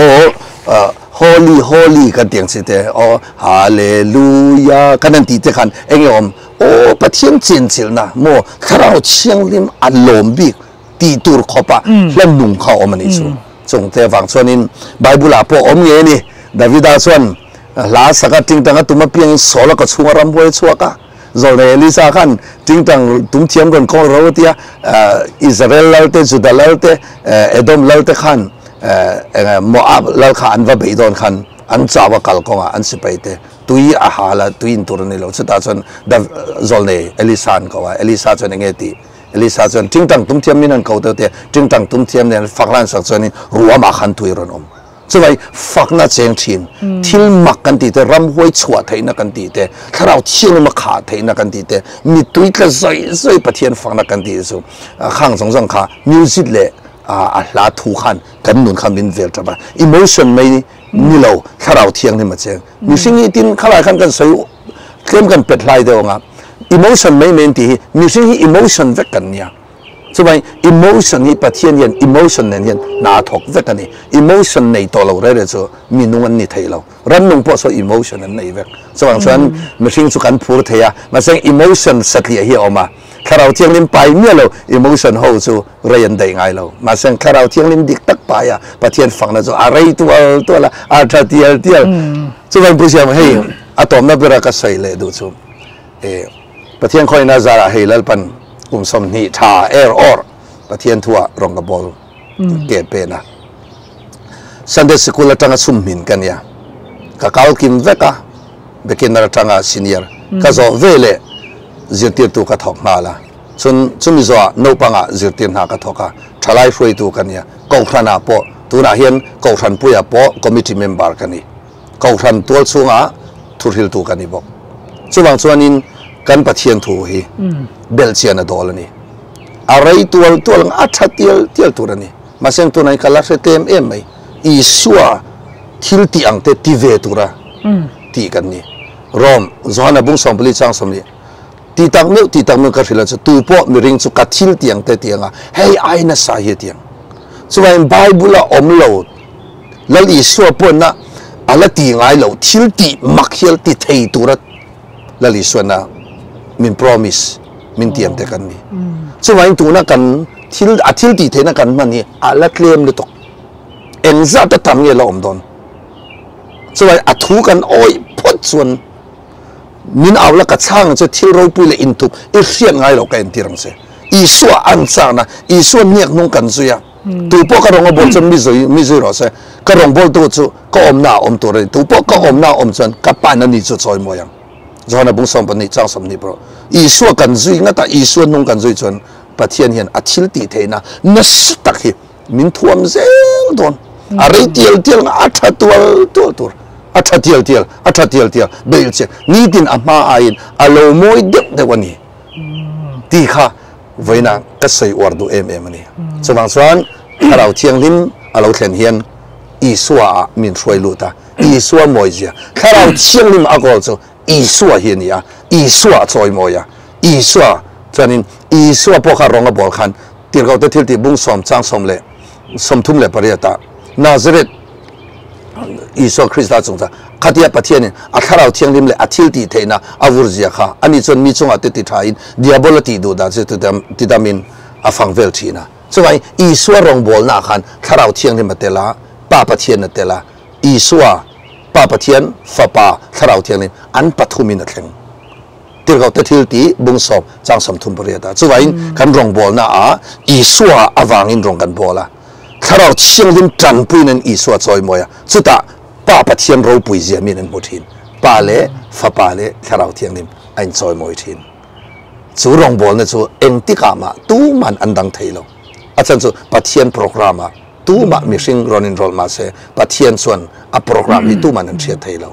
ฮอลลี่กันเตียงสิเตโอ้ฮาเลลูยากันนั่นตีเตกันเองยอมโอ้ปะเทียนจินจิลนะโมข้าเราเที่ยงลิมอัลโลมบิกตีตูร์ขบะแล้วนุ่งเขาอมันนี่ส่วนจงเทฟังส่วนนี้ไบเบิลอาปอมเงี้ยนี่ดาวิดาส่วนลาสักจริงจังตุมาเพียงสโลก็ชัวรำบวยชัวกะโจเลลิซาขันจริงจังตุ้มเทียมกันก็รู้ที่อิสราเอลเล่าเตจุดเล่าเตเอโดมเล่าเตขันโมอาบเล่าขันว่าเบดอนขันอันจ้าวกัลกงอันสิไปเตตุยอาหารละตุยอินตัวนี้เราสุดท้ายจนโจเลเอลิซานก็ว่าเอลิซาจนเงี้ยตีเอลิซาจนจริงจังตุ้มเทียมนี่นั่นเขาเตจริงจังตุ้มเทียมเนี่ยฝักลันสักจนนี่รัวมาขันตุยรอนอมสมัยฝักน่าเจงทินทิลมักกันตีเตรำห้วยชัวไทยนักกันตีเตถ้าเราเชี่ยงมาขาไทยนักกันตีเตมีตุยก็ซอยปะเทียนฝักนักกันตีสุข้างสองขามิวสิกเล่ลาทูขันกันนุนขันบินเวลจ้าบ้าอิโมชันไม่นี่เราถ้าเราเที่ยงนี่มาเจงมิวสิกนี่ตินข้าราชการกันซอยเคลมกันเป็ดลายเดียวงับอิโมชันไม่เมนตีมิวสิกนี่อิโมชันเวกันเนี่ยสมัย emotion นี่ปะเทียนยัน emotion เนี่ยยันน่าถกเวกันนี่ emotion ในตัวเราเรื่องจะมีนุ่งนี่ไทยเรารันนุ่งพอส emotion นั่นในเวกสมัยฉะนั้นมาชิงสุขันพูดเทียมาเสียง emotion สักอย่างเหี้ยออกมา thlarau thianghlim pai mi lo emotion ho chu rain dei ngai lo ma sang thlarau thianghlim dik tak pa ya pathian phang na chu a rei tu la a tha tial chu ban pu siam hei atom na bera ka sai le du chu pathian khoi na zara hei lal pan som ni tha or pathian thua rong ka bol ke pe na Sunday school atanga summin kan ya ka kal kim veka bekin na atanga senior ka zo vele zirtir tu ka thok na la chumi zo no panga zirtir na ka thoka thalai hroi tu kan ya ko thrana po tu na hian ko thran puya po committee member kan ni ko thran tol chunga thurhil tu kan ni bok chuwang chuanin kan pathian thu hi bel chian a dol ani arai tual a thatial tial turani maseng tu nai kala se tem em mai isua thil ti ang te ti ve tura ti kan ni rom zohana bung som pali chang som ni ti tak meu ka thila chu tu po mi ring chu ka thil ti ang te ti anga hei ai na sa hi ti ang chuan bible a om lo lal isua po na ala ti ngai lo thil ti makhel ti thei tura lal isua na min promise min tiam te kan ni chuan tu na kan thil ti the na kan man ni ala claim le tok engza ta tam nge lo om don chuan a thu kan oi phot chuan min awla ka chang che thil ro pui le in tu e hriat ngai lo ka en tirang se isua an chang na isua niak nong kan zuya tu po ka rong bol chon mi zoi ro se ka rong bol tu chu ka om na om tu re tu po ka om na om chan ka pa na ni chu choi moyang zona bung som pan ni chang som ni bro isua kan zui nga ta isua nong kan zui chon pathian hian a thil ti theina na tak hi min thuam zel don a rei tial a tha tur a tha tial beil che ni tin a ma ain a lo moi dek de wani ti kha voina ka sei wardu em ani chawang chuan tharau thianghlim a lo thlen hian isua min throi luta isua moizia tharau thianghlim a gol chu isua hian ya isua choi moya isua chanin isua pokha ronga bol khan tirgau te thil ti bung som chang som le som thum le pariata Nazareth Isua Krista chungcha khatia pathian a tharau thianghlim le a thil ti theina a vurjia kha ani chon mi chunga te ti thain diabolity du da che ti damin a fangvel thina chuai Isua rong bol na khan tharau thianghlim atela pa pathian atela Isua pa pathian fa pa tharau thianghlim an pathumin a thleng tirgau te thil ti bung som chang som thum pariata chuai kan rong bol na a Isua awangin rong kan bola tharau thianghlim tran puinen isua choi moya chuta pa pathian ro pui zia min an muthin pa le fa pa le tharau thianghlim ain choi moi thin chu rong bol na chu engtika ma tu man andang theilo achan chu pathian program a tu ma mishing ronin rol ma se pathian chuan a program hi tu man an thia theilo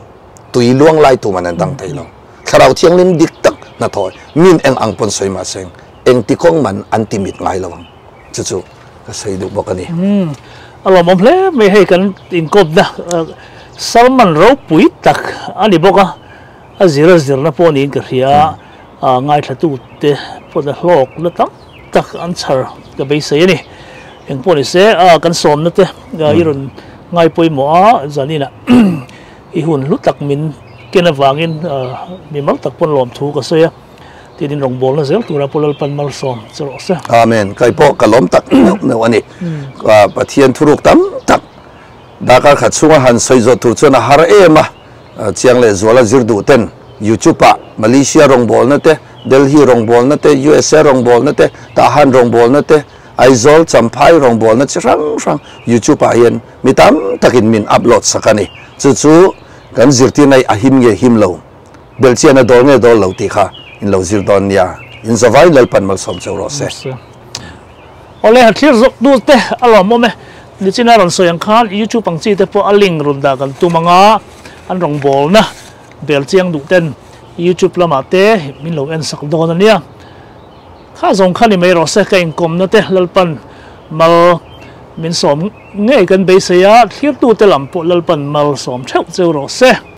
tui luang lai tu man an dang theilo tharau thianghlim dik tak na thoi min eng ang pon soi ma seng eng tikong man antimit ngai lawang chu ka sei du bokani alo mom hle me hei kan in kop da salman ro pui tak ani boka a zira na poni ka hria ngai thatu te po da hlok na tak an char ka be sei ni eng poni se kan som na te irun ngai poi mo a zanina I hun lutak min kenawangin mi mal tak pon lom thu ka se tin rong bol na zel tura polal pan mal som chro se amen kai po kalom tak me wani pathian thuruk tam tak dakar khat sunga han soizo tur chona har ema chiang le zola zirdu ten youtube pa malaysia rong bol na te delhi rong bol na te usa rong bol na te tahan rong bol na te aizol champhai rong bol na chirang youtube pa hian mitam takin min upload sakani chu kan zirti nai ahim nge himlo belchiana dol nge dol lo ti kha in lo zir don ya in zawai lal pan mal som chawro se ole ha thlir zok du te alo mo me ni china ron soyang khan youtube pang chi te po aling run da kan tumanga an rong bol na bel chiang du ten youtube lama te min lo en sak don ania kha zong khani mai ro se ka in kom na te lal pan mal min som nge kan be se ya thlir tu te lam po lal pan mal som theu cheu ro se